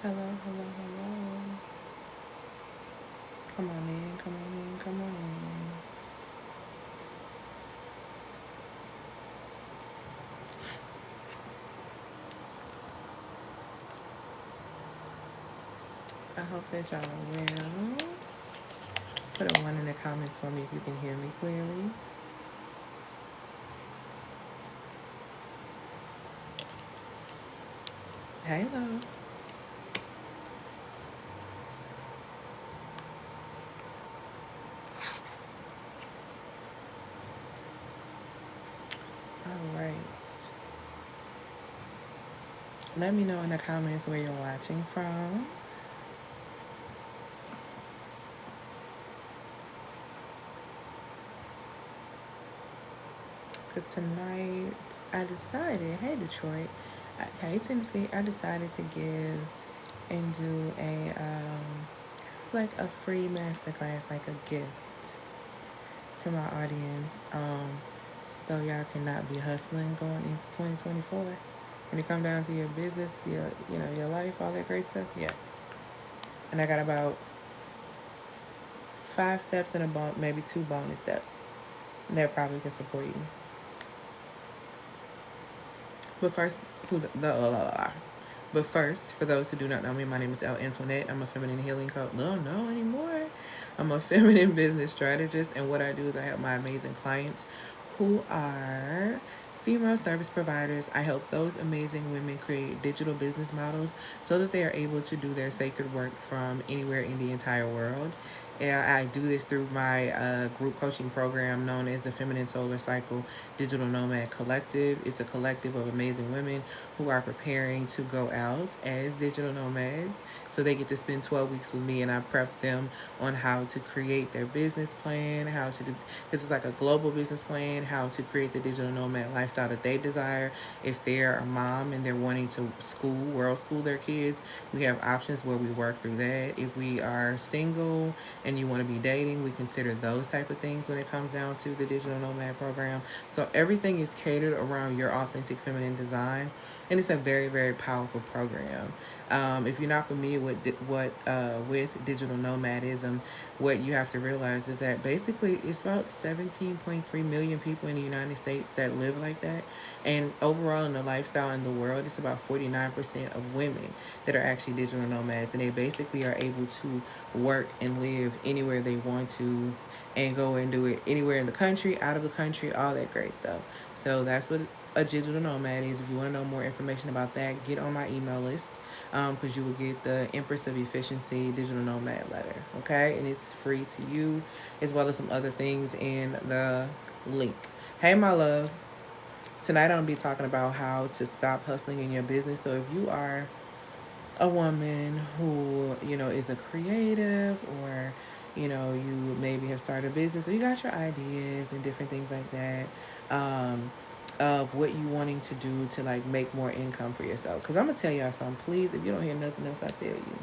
Hello, hello, hello. Come on in, come on in, come on in. I hope that y'all are well. Put a one in the comments for me if you can hear me clearly. Hello. All right. Let me know in the comments where you're watching from. Because tonight I decided, hey Detroit, hey Tennessee, I decided to give and do like a free masterclass, like a gift to my audience. So y'all cannot be hustling going into 2024. When it come down to your business, your life, all that great stuff, yeah. And I got about 5 steps and maybe 2 bonus steps that probably can support you. But first, But first, for those who do not know me, my name is Elle Antoinette. I'm a feminine healing coach. No, no anymore. I'm a feminine business strategist, and what I do is I help my amazing clients who are female service providers. I help those amazing women create digital business models so that they are able to do their sacred work from anywhere in the entire world. And I do this through my group coaching program known as the Feminine Solar Cycle Digital Nomad Collective. It's a collective of amazing women who are preparing to go out as digital nomads. So they get to spend 12 weeks with me, and I prep them on how to create their business plan, how to do, this is like a global business plan, how to create the digital nomad lifestyle that they desire. If they're a mom and they're wanting to world school their kids, we have options where we work through that. If we are single and you want to be dating, we consider those type of things when it comes down to the digital nomad program. So everything is catered around your authentic feminine design, and it's a very, very powerful program. If you're not familiar with digital nomadism, what you have to realize is that basically it's about 17.3 million people in the United States that live like that, and overall in the lifestyle in the world, it's about 49% of women that are actually digital nomads, and they basically are able to work and live anywhere they want to, and go and do it anywhere in the country, out of the country, all that great stuff. So that's what a digital nomad is. If you want to know more information about that, get on my email list, because you will get the Empress of Efficiency Digital Nomad letter, okay? And it's free to you, as well as some other things in the link. Hey, my love. Tonight I'm going to be talking about how to stop hustling in your business. So if you are a woman who, is a creative, or, you maybe have started a business, or you got your ideas and different things like that, of what you wanting to do to like make more income for yourself. Because I'm going to tell y'all something. Please, if you don't hear nothing else I tell you,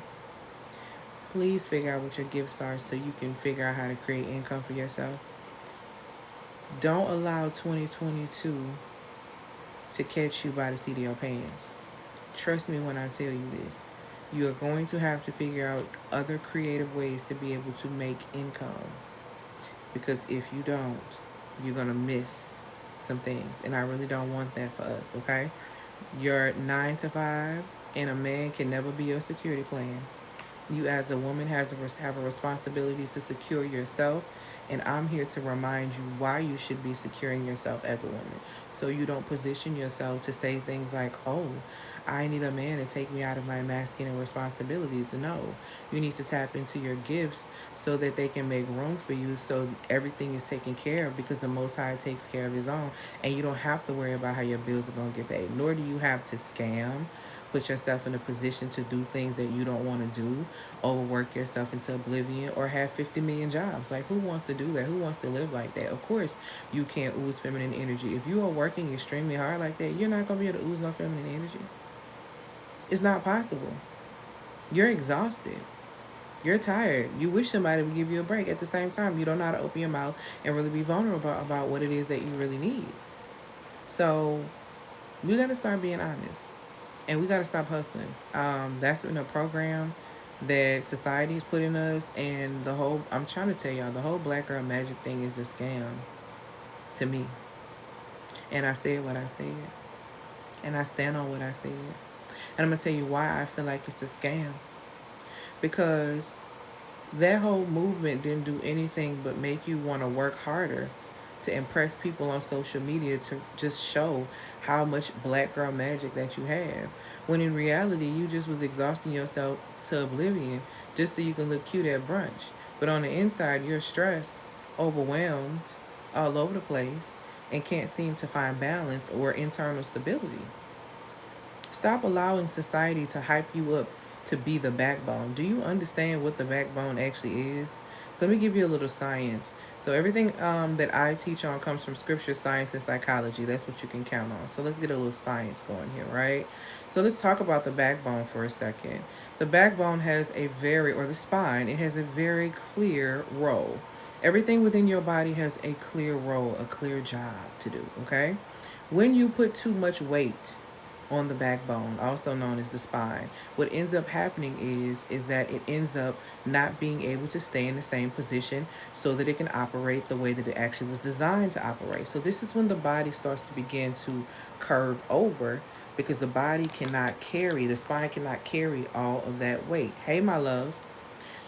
please figure out what your gifts are so you can figure out how to create income for yourself. Don't allow 2022 to catch you by the seat of your pants. Trust me when I tell you this. You are going to have to figure out other creative ways to be able to make income. Because if you don't, you're going to miss some things. And I really don't want that for us, okay? Your 9 to 5 and a man can never be your security plan. You as a woman have a responsibility to secure yourself, and I'm here to remind you why you should be securing yourself as a woman. So you don't position yourself to say things like, oh, I need a man to take me out of my masculine responsibilities. No, you need to tap into your gifts so that they can make room for you, so everything is taken care of, because the Most High takes care of his own, and you don't have to worry about how your bills are going to get paid, nor do you have to scam, put yourself in a position to do things that you don't want to do, overwork yourself into oblivion, or have 50 million jobs. Like, who wants to do that? Who wants to live like that? Of course, you can't ooze feminine energy. If you are working extremely hard like that, you're not going to be able to ooze no feminine energy. It's not possible. You're exhausted. You're tired. You wish somebody would give you a break. At the same time, you don't know how to open your mouth and really be vulnerable about what it is that you really need. So, we got to start being honest. And we got to stop hustling. That's in a program that society's put in us, and the whole, I'm trying to tell y'all, the whole black girl magic thing is a scam to me. And I said what I said, and I stand on what I said. And I'm gonna tell you why I feel like it's a scam. Because that whole movement didn't do anything but make you want to work harder to impress people on social media, to just show how much black girl magic that you have, when in reality you just was exhausting yourself to oblivion just so you can look cute at brunch. But on the inside you're stressed, overwhelmed, all over the place, and can't seem to find balance or internal stability. Stop allowing society to hype you up to be the backbone. Do you understand what the backbone actually is? So let me give you a little science. So everything that I teach on comes from scripture, science, and psychology. That's what you can count on. So let's get a little science going here, right? So let's talk about the backbone for a second. The backbone has a very, or the spine, it has a very clear role. Everything within your body has a clear role, a clear job to do, okay? When you put too much weight on the backbone, also known as the spine, what ends up happening is that it ends up not being able to stay in the same position so that it can operate the way that it actually was designed to operate. So this is when the body starts to begin to curve over, because the body cannot carry, the spine cannot carry all of that weight. Hey, my love,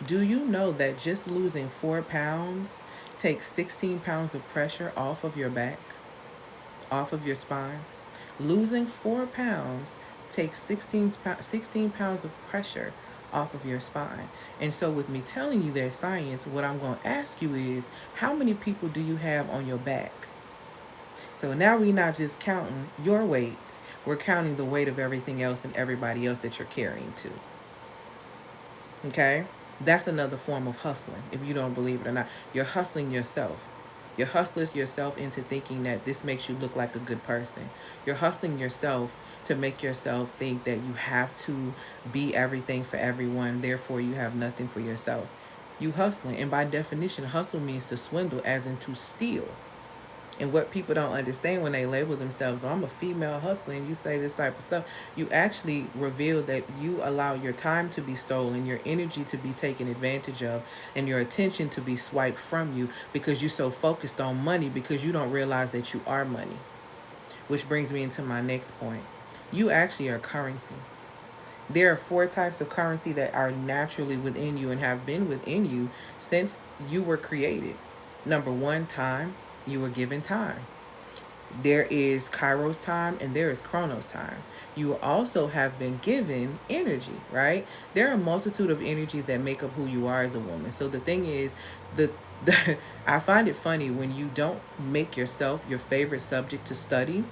do you know that just losing 4 pounds takes 16 pounds of pressure off of your back, off of your spine? Losing 4 pounds takes 16 pounds of pressure off of your spine. And so, with me telling you that science, what I'm going to ask you is, how many people do you have on your back? So now we're not just counting your weight, we're counting the weight of everything else and everybody else that you're carrying to. Okay? That's another form of hustling, if you don't believe it or not. You're hustling yourself. You're hustling yourself into thinking that this makes you look like a good person. You're hustling yourself to make yourself think that you have to be everything for everyone, therefore you have nothing for yourself. You hustling, and by definition, hustle means to swindle, as in to steal. And what people don't understand when they label themselves, oh, I'm a female hustling, you say this type of stuff, you actually reveal that you allow your time to be stolen, your energy to be taken advantage of, and your attention to be swiped from you because you're so focused on money, because you don't realize that you are money. Which brings me into my next point. You actually are currency. There are 4 types of currency that are naturally within you and have been within you since you were created. Number 1, time. You were given time. There is Kairos time and there is Chronos time. You also have been given energy, right? There are a multitude of energies that make up who you are as a woman. So the thing is, the I find it funny when you don't make yourself your favorite subject to study,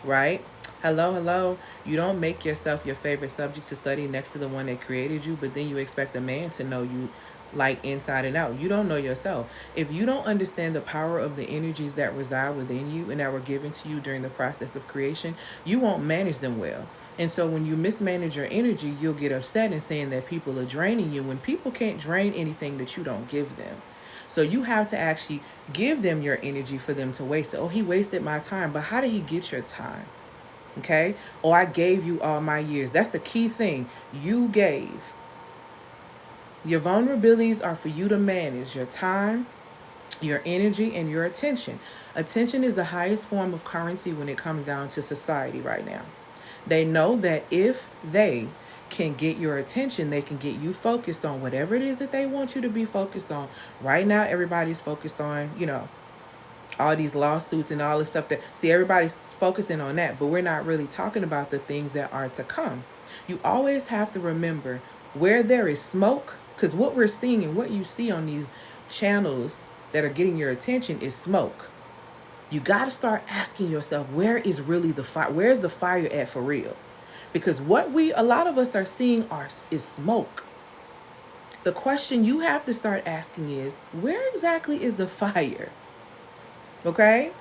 right? Hello, hello. You don't make yourself your favorite subject to study next to the one that created you, but then you expect a man to know you like inside and out. You don't know yourself. If you don't understand the power of the energies that reside within you and that were given to you during the process of creation, you won't manage them well. And so when you mismanage your energy, you'll get upset and saying that people are draining you, when people can't drain anything that you don't give them. So you have to actually give them your energy for them to waste it. Oh, he wasted my time. But how did he get your time? Okay? Or I gave you all my years. That's the key thing. You gave. Your vulnerabilities are for you to manage: your time, your energy, and your attention. Attention is the highest form of currency when it comes down to society right now. They know that if they can get your attention, they can get you focused on whatever it is that they want you to be focused on. Right now, everybody's focused on, all these lawsuits and all this stuff that, see, everybody's focusing on that, but we're not really talking about the things that are to come. You always have to remember, where there is smoke, because what we're seeing and what you see on these channels that are getting your attention is smoke. You got to start asking yourself, where is really the fire? Where's the fire at for real? Because what a lot of us are seeing is smoke. The question you have to start asking is, where exactly is the fire? Okay?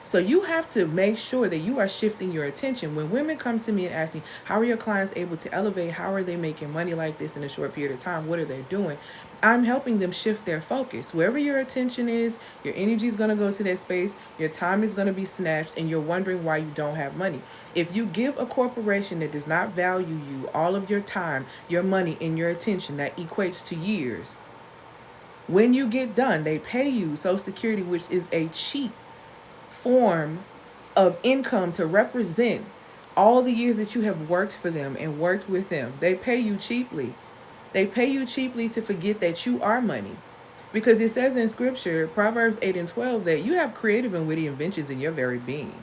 So you have to make sure that you are shifting your attention. When women come to me and ask me, how are your clients able to elevate? How are they making money like this in a short period of time? What are they doing? I'm helping them shift their focus. Wherever your attention is, your energy is going to go to that space. Your time is going to be snatched, and you're wondering why you don't have money. If you give a corporation that does not value you, all of your time, your money, and your attention, that equates to years. When you get done, they pay you Social Security, which is a cheap form of income to represent all the years that you have worked for them and worked with them. They pay you cheaply. They pay you cheaply to forget that you are money. Because it says in scripture, Proverbs 8 and 12, that you have creative and witty inventions in your very being.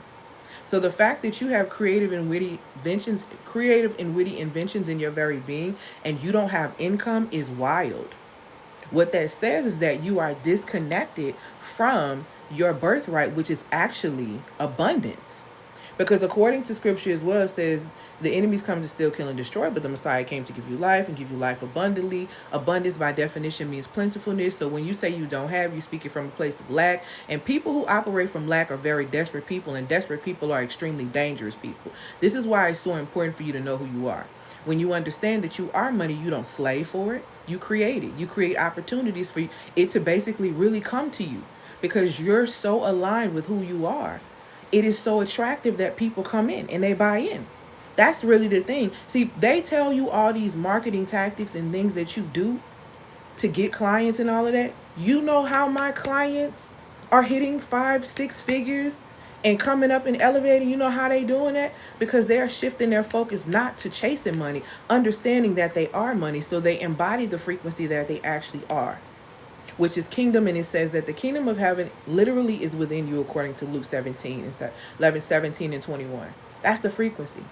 So the fact that you have creative and witty inventions in your very being, and you don't have income, is wild. What that says is that you are disconnected from your birthright, which is actually abundance. Because according to scripture as well, it says the enemies come to steal, kill, and destroy, but the Messiah came to give you life and give you life abundantly. Abundance by definition means plentifulness. So when you say you don't have, you speak it from a place of lack. And people who operate from lack are very desperate people, and desperate people are extremely dangerous people. This is why it's so important for you to know who you are. When you understand that you are money, you don't slave for it. You create it. You create opportunities for it to basically really come to you, because you're so aligned with who you are. It is so attractive that people come in and they buy in. That's really the thing. See, they tell you all these marketing tactics and things that you do to get clients and all of that. You know how my clients are hitting 5-6 figures and coming up and elevating? You know how they doing that? Because they are shifting their focus not to chasing money, understanding that they are money, so they embody the frequency that they actually are, which is kingdom. And it says that the kingdom of heaven literally is within you, according to Luke 17 and 11, 17 and 21. That's the frequency.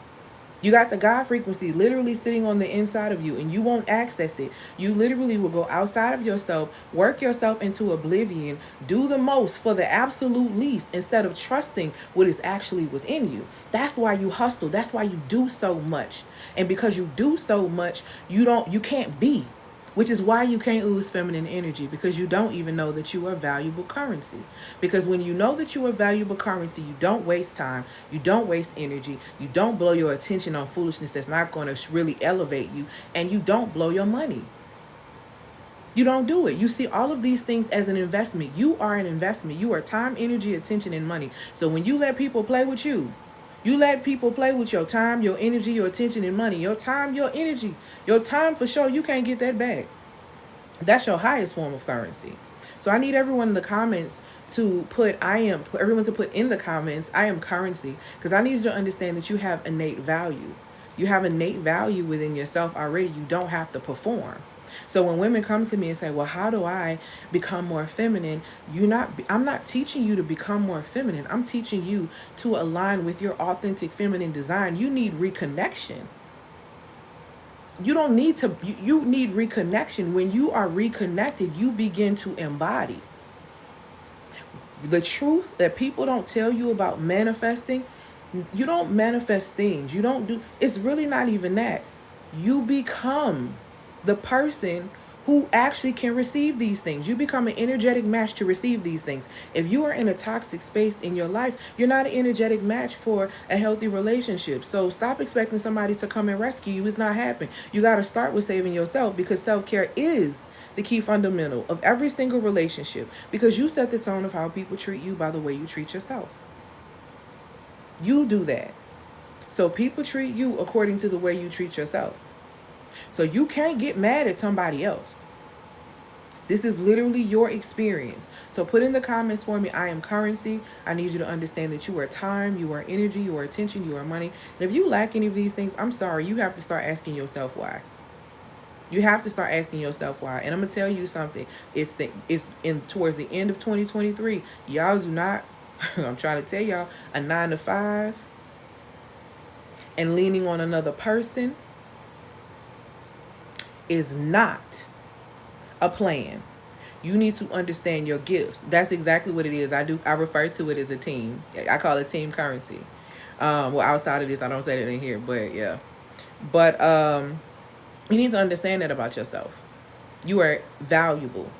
You got the God frequency literally sitting on the inside of you, and you won't access it. You literally will go outside of yourself, work yourself into oblivion, do the most for the absolute least, instead of trusting what is actually within you. That's why you hustle. That's why you do so much. And because you do so much, you can't be. Which is why you can't ooze feminine energy, because you don't even know that you are valuable currency. Because when you know that you are valuable currency, you don't waste time, you don't waste energy, you don't blow your attention on foolishness that's not going to really elevate you, and you don't blow your money. You don't do it. You see all of these things as an investment. You are an investment. You are time, energy, attention, and money. So when you let people play with you, you let people play with your time, your energy, your attention, and money. Your time, your energy, your time, for sure, you can't get that back. That's your highest form of currency. So I need everyone in the comments to put everyone to put in the comments, I am currency, because I need you to understand that you have innate value. You have innate value within yourself already. You don't have to perform. So when women come to me and say, well, how do I become more feminine? I'm not teaching you to become more feminine. I'm teaching you to align with your authentic feminine design. You need reconnection. You don't need to, you need reconnection. When you are reconnected, you begin to embody the truth that people don't tell you about manifesting. You don't manifest things. It's really not even that. You become the person who actually can receive these things. You become an energetic match to receive these things. If you are in a toxic space in your life, you're not an energetic match for a healthy relationship. So stop expecting somebody to come and rescue you. It's not happening. You got to start with saving yourself, because self-care is the key fundamental of every single relationship, because you set the tone of how people treat you by the way you treat yourself. You do that. So people treat you according to the way you treat yourself. So you can't get mad at somebody else. This is literally your experience. So put in the comments for me, I am currency. I need you to understand that you are time, you are energy, you are attention, you are money. And if you lack any of these things, I'm sorry, you have to start asking yourself why. You have to start asking yourself why. And I'm going to tell you something. It's towards the end of 2023. Y'all do not, I'm trying to tell y'all, a 9-to-5 and leaning on another person is not a plan. You need to understand your gifts. That's exactly what it is. I refer to it as a team. I call it team currency. Well, outside of this, I don't say that in here, but yeah. But you need to understand that about yourself. You are valuable.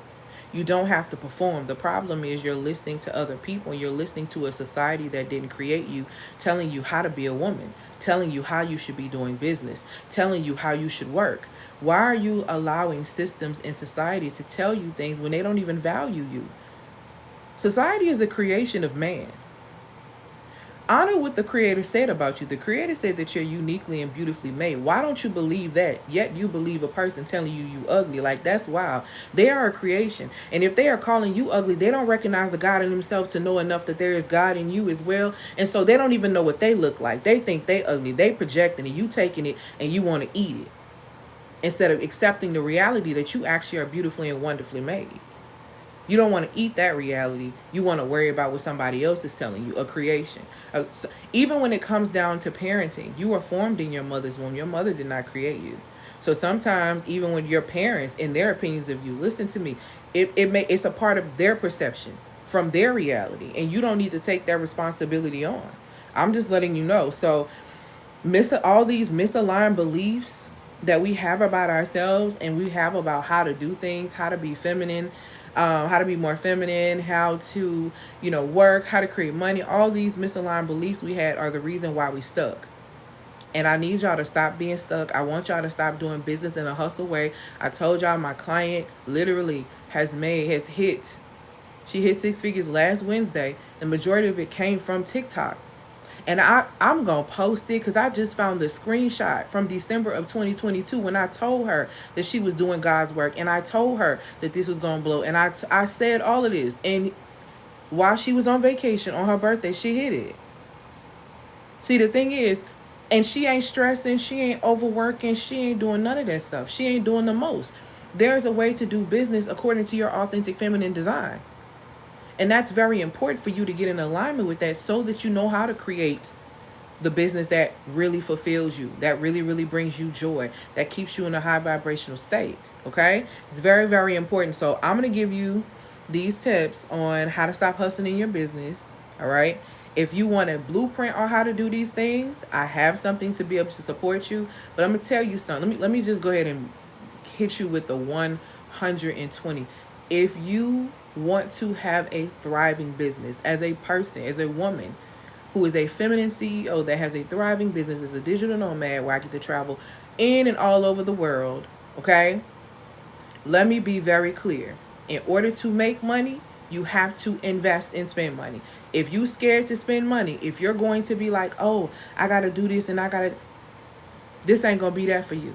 You don't have to perform. The problem is you're listening to other people and you're listening to a society that didn't create you, telling you how to be a woman, telling you how you should be doing business, telling you how you should work. Why are you allowing systems in society to tell you things when they don't even value you? Society is a creation of man. Honor what the creator said about you. The creator said that you're uniquely and beautifully made. Why don't you believe that? Yet you believe a person telling you ugly. Like, that's wild. They are a creation. And if they are calling you ugly, they don't recognize the God in themselves to know enough that there is God in you as well. And so they don't even know what they look like. They think they ugly. They projecting it. You taking it and you want to eat it. Instead of accepting the reality that you actually are beautifully and wonderfully made. You don't want to eat that reality. You want to worry about what somebody else is telling you, a creation. Even when it comes down to parenting, you were formed in your mother's womb. Your mother did not create you. So sometimes, even when your parents, in their opinions of you, listen to me, it's a part of their perception from their reality. And you don't need to take that responsibility on. I'm just letting you know. So all these misaligned beliefs that we have about ourselves and we have about how to do things, how to be feminine, how to be more feminine, how to, work, how to create money. All these misaligned beliefs we had are the reason why we stuck. And I need y'all to stop being stuck. I want y'all to stop doing business in a hustle way. I told y'all my client literally she hit 6 figures last Wednesday. The majority of it came from TikTok. And I'm going to post it because I just found the screenshot from December of 2022 when I told her that she was doing God's work. And I told her that this was going to blow. And I said all of this. And while she was on vacation on her birthday, she hit it. See, the thing is, and she ain't stressing, she ain't overworking, she ain't doing none of that stuff. She ain't doing the most. There's a way to do business according to your authentic feminine design. And that's very important for you to get in alignment with that so that you know how to create the business that really fulfills you, that really, really brings you joy, that keeps you in a high vibrational state. Okay? It's very, very important. So I'm going to give you these tips on how to stop hustling in your business. All right? If you want a blueprint on how to do these things, I have something to be able to support you. But I'm going to tell you something. Let me just go ahead and hit you with the 120. If you want to have a thriving business as a person, as a woman who is a feminine CEO that has a thriving business as a digital nomad where I get to travel in and all over the world, okay? Let me be very clear. In order to make money, you have to invest and spend money. If you're scared to spend money, if you're going to be like, oh, I got to do this and this ain't going to be that for you.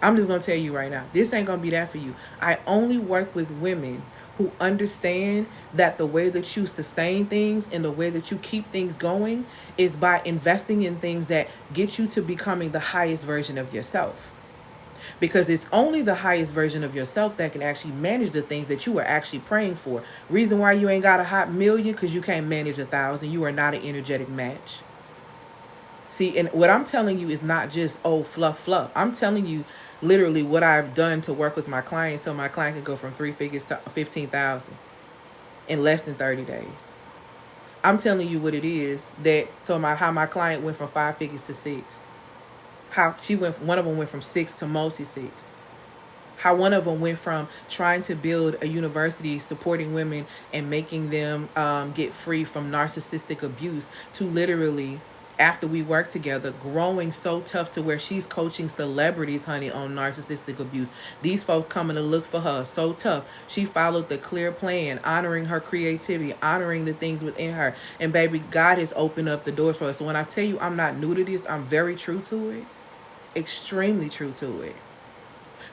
I'm just going to tell you right now, this ain't going to be that for you. I only work with women who understand that the way that you sustain things and the way that you keep things going is by investing in things that get you to becoming the highest version of yourself. Because it's only the highest version of yourself that can actually manage the things that you are actually praying for. Reason why you ain't got a hot million, because you can't manage 1,000. You are not an energetic match. See, and what I'm telling you is not just, fluff. I'm telling you literally what I've done to work with my clients so my client can go from 3 figures to 15,000 in less than 30 days. I'm telling you what it is how my client went from 5 figures to 6. How one of them went from 6 to multi-6. How one of them went from trying to build a university supporting women and making them get free from narcissistic abuse to literally, after we work together, growing so tough to where she's coaching celebrities, honey, on narcissistic abuse. These folks coming to look for her, so tough. She followed the clear plan, honoring her creativity, honoring the things within her. And baby, God has opened up the doors for us. So when I tell you I'm not new to this, I'm very true to it. Extremely true to it.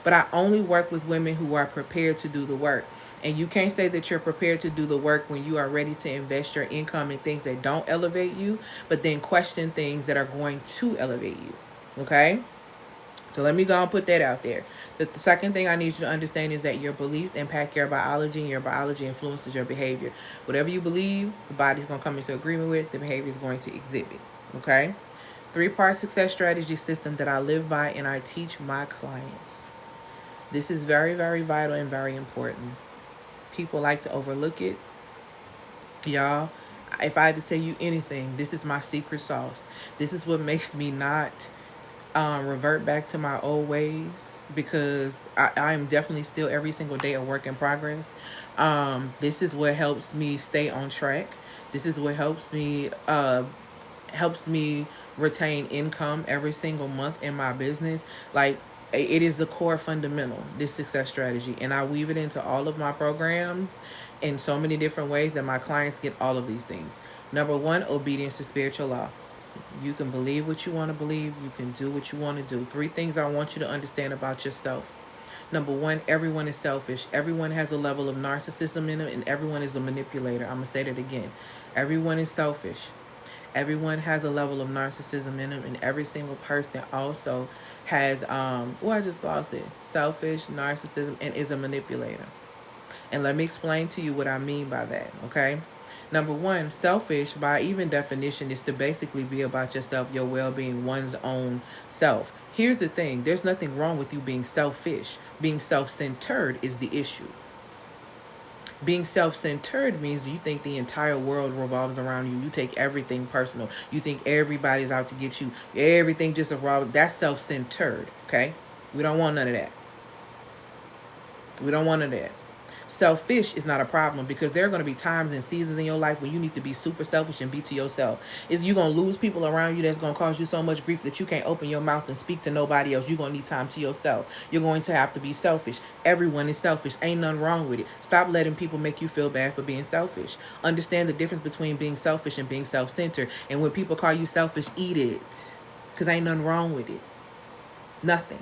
But I only work with women who are prepared to do the work. And you can't say that you're prepared to do the work when you are ready to invest your income in things that don't elevate you, but then question things that are going to elevate you. Okay? So let me go and put that out there. The second thing I need you to understand is that your beliefs impact your biology, and your biology influences your behavior. Whatever you believe, the body's going to come into agreement with, the behavior is going to exhibit. Okay? 3-part success strategy system that I live by and I teach my clients. This is very, very vital and very important. People like to overlook it. Y'all, if I had to tell you anything, this is my secret sauce. This is what makes me not revert back to my old ways because I'm definitely still every single day a work in progress. This is what helps me stay on track. This is what helps me retain income every single month in my business. Like, it is the core fundamental, this success strategy, and I weave it into all of my programs in so many different ways that my clients get all of these things. Number one, obedience to spiritual law. You can believe what you want to believe. You can do what you want to do. Three things I want you to understand about yourself. Number one, everyone is selfish. Everyone has a level of narcissism in them, and everyone is a manipulator. I'm going to say that again. Everyone is selfish. Everyone has a level of narcissism in them, and every single person also has, I just lost it. Selfish, narcissism, and is a manipulator. And let me explain to you what I mean by that, okay? Number one, selfish, by even definition, is to basically be about yourself, your well being, one's own self. Here's the thing, there's nothing wrong with you being selfish. Being self centered is the issue. Being self centered means you think the entire world revolves around you. You take everything personal. You think everybody's out to get you. Everything just revolves. That's self centered, okay? We don't want none of that. We don't want none of that. Selfish is not a problem because there are going to be times and seasons in your life when you need to be super selfish and be to yourself. Is you're going to lose people around you that's going to cause you so much grief that you can't open your mouth and speak to nobody else. You're going to need time to yourself. You're going to have to be selfish. Everyone is selfish. Ain't nothing wrong with it. Stop letting people make you feel bad for being selfish. Understand the difference between being selfish and being self-centered. And when people call you selfish, eat it. Because ain't nothing wrong with it. Nothing.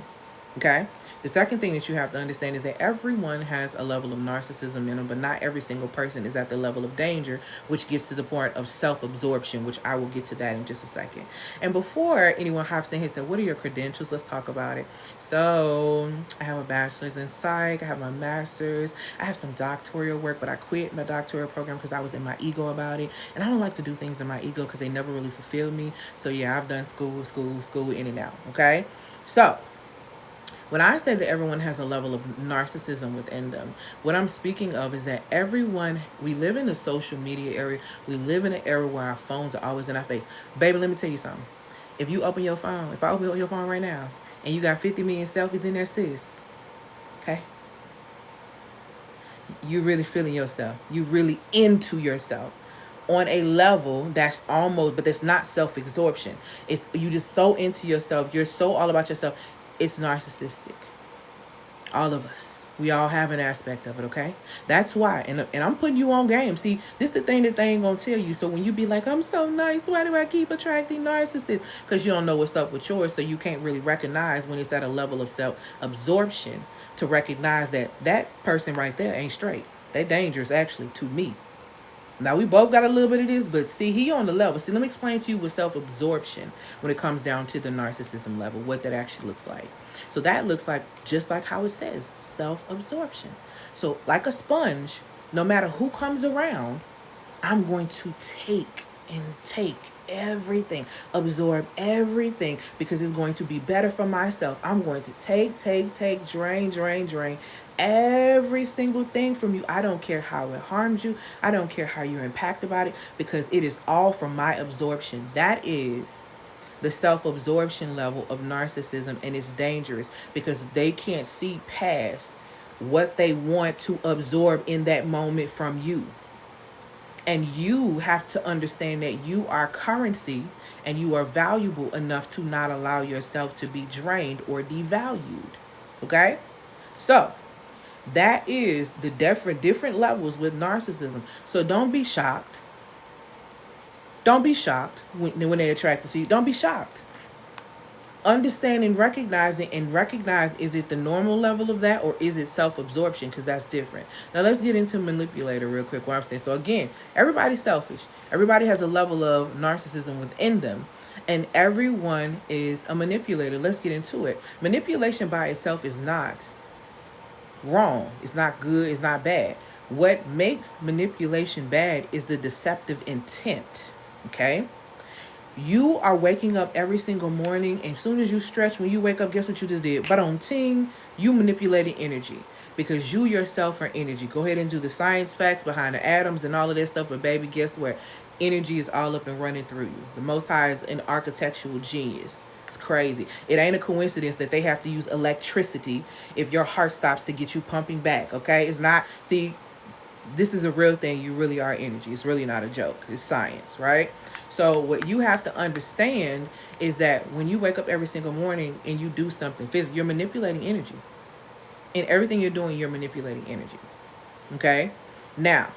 Okay? The second thing that you have to understand is that everyone has a level of narcissism in them, but not every single person is at the level of danger, which gets to the point of self-absorption, which I will get to that in just a second. And before anyone hops in here and says, what are your credentials? Let's talk about it. So I have a bachelor's in psych. I have my master's. I have some doctoral work, but I quit my doctoral program because I was in my ego about it. And I don't like to do things in my ego because they never really fulfilled me. So yeah, I've done school, in and out. Okay? So when I say that everyone has a level of narcissism within them, what I'm speaking of is that we live in the social media area. We live in an era where our phones are always in our face. Baby, let me tell you something. If I open your phone right now, and you got 50 million selfies in there, sis, okay? You're really feeling yourself. You're really into yourself on a level that's almost, but that's not self-absorption. It's you just so into yourself. You're so all about yourself. It's narcissistic. All of us. We all have an aspect of it, okay? That's why. And I'm putting you on game. See, this is the thing that they ain't going to tell you. So when you be like, I'm so nice, why do I keep attracting narcissists? Because you don't know what's up with yours, so you can't really recognize when it's at a level of self-absorption to recognize that that person right there ain't straight. They dangerous, actually, to me. Now, we both got a little bit of this, but see, he on the level. See, let me explain to you what self-absorption, when it comes down to the narcissism level, what that actually looks like. So that looks like, just like how it says, self-absorption. So like a sponge, no matter who comes around, I'm going to take everything, absorb everything, because it's going to be better for myself. I'm going to take, drain every single thing from you. I don't care how it harms you. I don't care how you're impacted by it, because it is all from my absorption. That is the self-absorption level of narcissism, and it's dangerous because they can't see past what they want to absorb in that moment from you. And you have to understand that you are currency and you are valuable enough to not allow yourself to be drained or devalued. Okay? So that is the different levels with narcissism. So don't be shocked. Don't be shocked when they attract to you. Don't be shocked. Understand and recognize, is it the normal level of that, or is it self-absorption? Because that's different. Now let's get into manipulator real quick, what I'm saying. So again, everybody's selfish. Everybody has a level of narcissism within them, and everyone is a manipulator. Let's get into it. Manipulation by itself is not wrong. It's not good. It's not bad. What makes manipulation bad is the deceptive intent. Okay? You are waking up every single morning, and as soon as you stretch, when you wake up, guess what you just did? But on ting, you manipulated energy, because you yourself are energy. Go ahead and do the science facts behind the atoms and all of that stuff, but baby, guess what? Energy is all up and running through you. The Most High is an architectural genius. It's crazy. It ain't a coincidence that they have to use electricity if your heart stops to get you pumping back, okay? It's not, see, this is a real thing. You really are energy. It's really not a joke. It's science, right? So what you have to understand is that when you wake up every single morning and you do something physical, you're manipulating energy. In everything you're doing, you're manipulating energy. Okay? Now,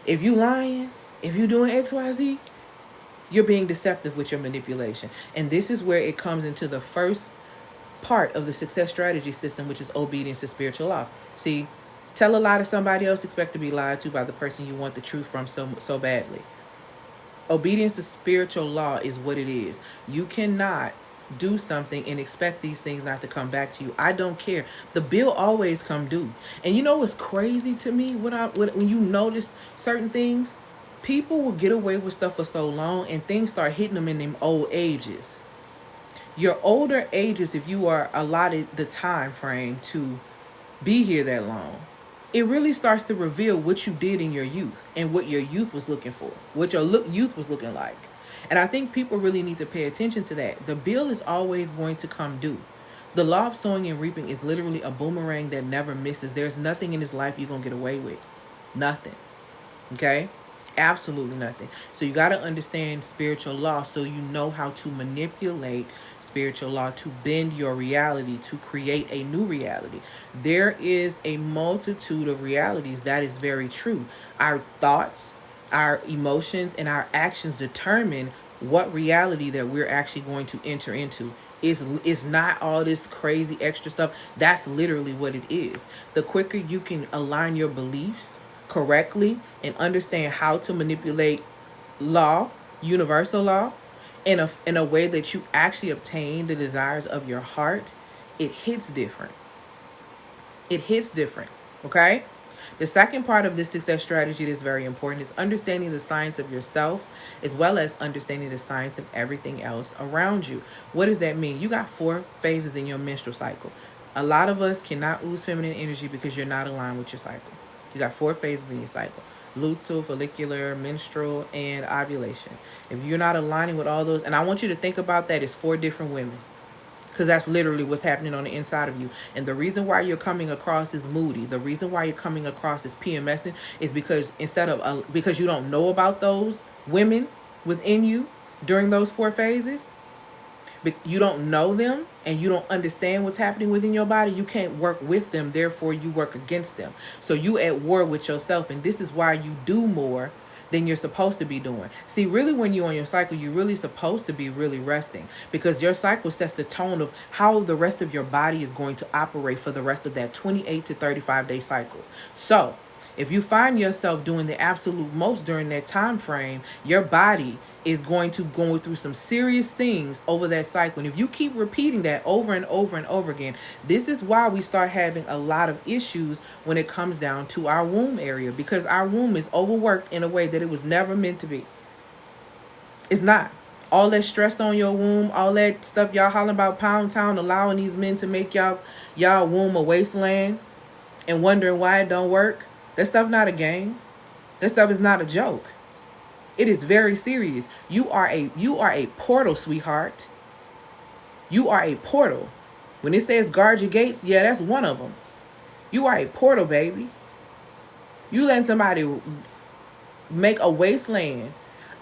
if you lying, if you doing XYZ, you're being deceptive with your manipulation. And this is where it comes into the first part of the success strategy system, which is obedience to spiritual law. See, tell a lie to somebody else, expect to be lied to by the person you want the truth from so badly. Obedience to spiritual law is what it is. You cannot do something and expect these things not to come back to you. I don't care. The bill always come due. And you know what's crazy to me? When you notice certain things, people will get away with stuff for so long and things start hitting them in them old ages. Your older ages, if you are allotted the time frame to be here that long, it really starts to reveal what you did in your youth and what your youth was looking for, what your youth was looking like. And I think people really need to pay attention to that. The bill is always going to come due. The law of sowing and reaping is literally a boomerang that never misses. There's nothing in this life you're going to get away with. Nothing. Okay? Absolutely nothing. So you got to understand spiritual law so you know how to manipulate spiritual law to bend your reality, to create a new reality. There is a multitude of realities. That is very true. Our thoughts, our emotions, and our actions determine what reality that we're actually going to enter into. It's not all this crazy extra stuff. That's literally what it is. The quicker you can align your beliefs correctly and understand how to manipulate law, universal law, in a way that you actually obtain the desires of your heart, it hits different. It hits different. Okay? The second part of this success strategy that is very important is understanding the science of yourself as well as understanding the science of everything else around you. What does that mean? You got 4 phases in your menstrual cycle. A lot of us cannot ooze feminine energy because you're not aligned with your cycle. You got 4 phases in your cycle: luteal, follicular, menstrual, and ovulation. If you're not aligning with all those, and I want you to think about that as 4 different women, because that's literally what's happening on the inside of you. And the reason why you're coming across as moody, the reason why you're coming across as PMSing is because because you don't know about those women within you during those 4 phases. You don't know them and you don't understand what's happening within your body. You can't work with them. Therefore, you work against them. So you at war with yourself. And this is why you do more than you're supposed to be doing. See, really, when you're on your cycle, you're really supposed to be really resting, because your cycle sets the tone of how the rest of your body is going to operate for the rest of that 28 to 35 day cycle. So if you find yourself doing the absolute most during that time frame, your body is going to go through some serious things over that cycle. And if you keep repeating that over and over and over again, this is why we start having a lot of issues when it comes down to our womb area, because our womb is overworked in a way that it was never meant to be. It's not. All that stress on your womb, all that stuff y'all hollering about Pound Town, allowing these men to make y'all womb a wasteland and wondering why it don't work. That stuff not a game. That stuff is not a joke. It is very serious. You are a portal, sweetheart. You are a portal. When it says guard your gates, yeah, that's one of them. You are a portal, baby. You letting somebody make a wasteland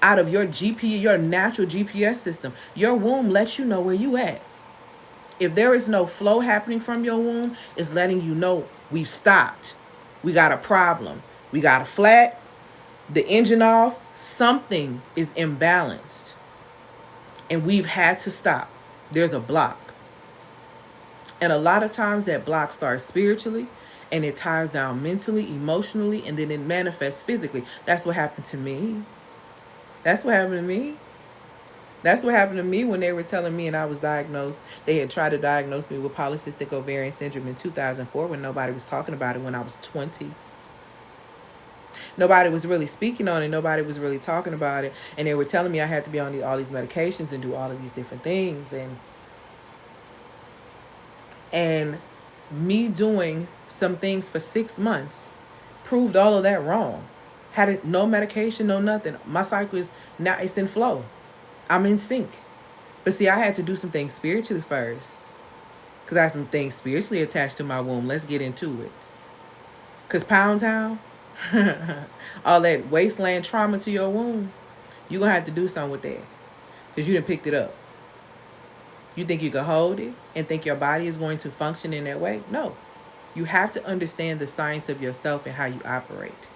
out of your your natural GPS system. Your womb lets you know where you at. If there is no flow happening from your womb, it's letting you know we've stopped. We got a problem. We got a flat, the engine off, something is imbalanced. And we've had to stop. There's a block. And a lot of times that block starts spiritually and it ties down mentally, emotionally, and then it manifests physically. That's what happened to me. That's what happened to me. That's what happened to me when they were telling me, and I was diagnosed. They had tried to diagnose me with polycystic ovarian syndrome in 2004 when nobody was talking about it when I was 20. Nobody was really speaking on it. Nobody was really talking about it. And they were telling me I had to be on all these medications and do all of these different things. And me doing some things for 6 months proved all of that wrong. No medication, no nothing. My cycle is now, it's in flow. I'm in sync. But see, I had to do some things spiritually first. Because I have some things spiritually attached to my womb. Let's get into it. Because Pound Town, all that wasteland trauma to your womb, you're going to have to do something with that. Because you done picked it up. You think you can hold it and think your body is going to function in that way? No. You have to understand the science of yourself and how you operate.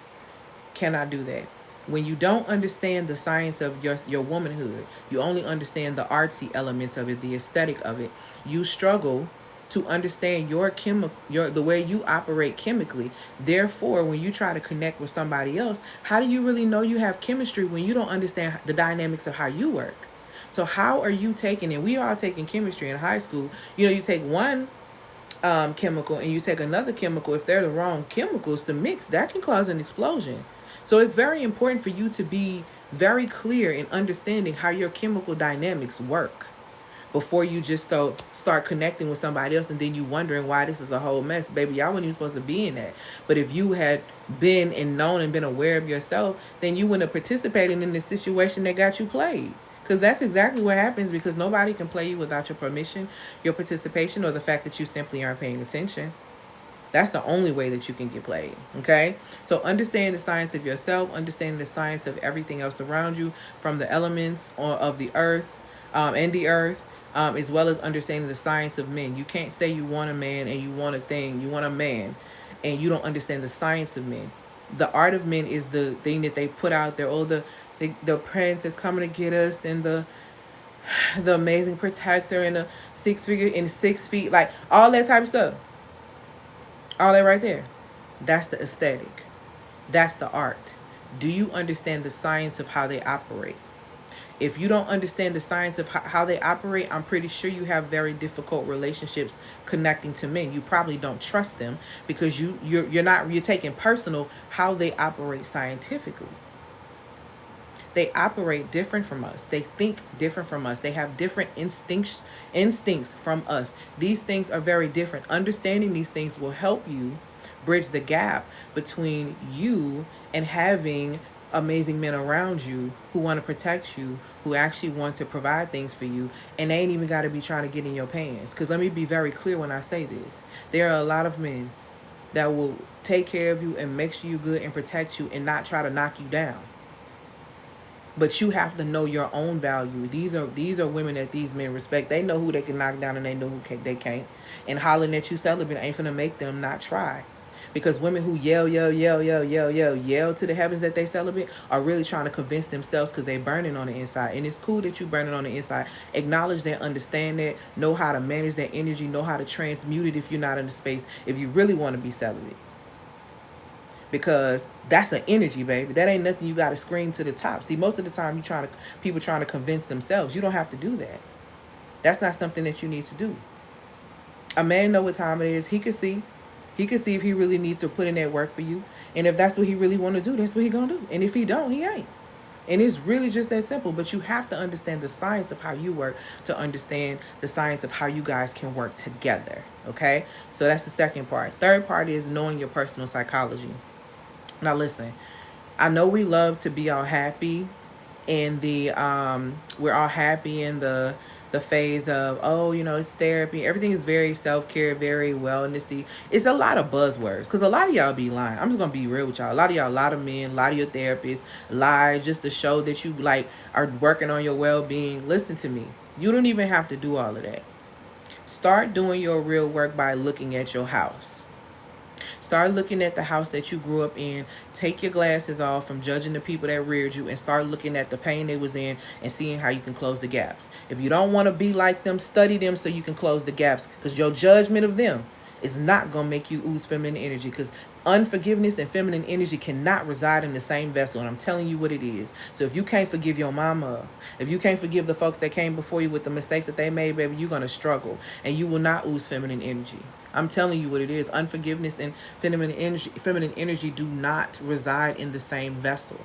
Cannot do that. When you don't understand the science of your womanhood, you only understand the artsy elements of it, the aesthetic of it. You struggle to understand the way you operate chemically. Therefore, when you try to connect with somebody else, how do you really know you have chemistry when you don't understand the dynamics of how you work? So how are you taking it? We are all taking chemistry in high school. You know, you take one chemical and you take another chemical. If they're the wrong chemicals to mix, that can cause an explosion. So it's very important for you to be very clear in understanding how your chemical dynamics work before you just start connecting with somebody else and then you wondering why this is a whole mess. Baby, y'all weren't even supposed to be in that. But if you had been and known and been aware of yourself, then you wouldn't have participated in this situation that got you played. Because that's exactly what happens, because nobody can play you without your permission, your participation, or the fact that you simply aren't paying attention. That's the only way that you can get played, okay? So understand the science of yourself, understand the science of everything else around you, from the elements of the earth and the earth, as well as understanding the science of men. You can't say you want a man and you want a man, and you don't understand the science of men. The art of men is the thing that they put out there. Oh, the prince is coming to get us, and the amazing protector, and the 6 figure and 6 feet, like all that type of stuff. All that right there. That's the aesthetic. That's the art. Do you understand the science of how they operate? If you don't understand the science of how they operate, I'm pretty sure you have very difficult relationships connecting to men. You probably don't trust them because you're taking personal how they operate scientifically. They operate different from us. They think different from us. They have different instincts from us. These things are very different. Understanding these things will help you bridge the gap between you and having amazing men around you who want to protect you, who actually want to provide things for you, and they ain't even got to be trying to get in your pants. Because let me be very clear when I say this. There are a lot of men that will take care of you and make sure you're good and protect you and not try to knock you down. But you have to know your own value. These are women that these men respect. They know who they can knock down and they know who they can't. And hollering at you celibate ain't finna make them not try. Because women who yell to the heavens that they celibate are really trying to convince themselves because they burning on the inside. And it's cool that you burning on the inside. Acknowledge that, understand that, know how to manage that energy, know how to transmute it if you're not in the space, if you really want to be celibate. Because that's an energy, baby. That ain't nothing you got to scream to the top. See, most of the time people trying to convince themselves. You don't have to do that. That's not something that you need to do. A man know what time it is. He can see. He can see if he really needs to put in that work for you. And if that's what he really want to do, that's what he going to do. And if he don't, he ain't. And it's really just that simple. But you have to understand the science of how you work to understand the science of how you guys can work together. Okay? So that's the second part. Third part is knowing your personal psychology. Now listen, I know we love to be all happy in we're all happy in the phase of, oh, you know, it's therapy. Everything is very self-care, very wellnessy. It's a lot of buzzwords because a lot of y'all be lying. I'm just going to be real with y'all. A lot of men, a lot of your therapists lie just to show that you like are working on your well-being. Listen to me. You don't even have to do all of that. Start doing your real work by looking at your house. Start looking at the house that you grew up in. Take your glasses off from judging the people that reared you and start looking at the pain they was in and seeing how you can close the gaps. If you don't want to be like them, study them so you can close the gaps, because your judgment of them is not going to make you ooze feminine energy, because unforgiveness and feminine energy cannot reside in the same vessel, and I'm telling you what it is. So if you can't forgive your mama, if you can't forgive the folks that came before you with the mistakes that they made, baby, you're going to struggle, and you will not ooze feminine energy. I'm telling you what it is. Unforgiveness and feminine energy do not reside in the same vessel.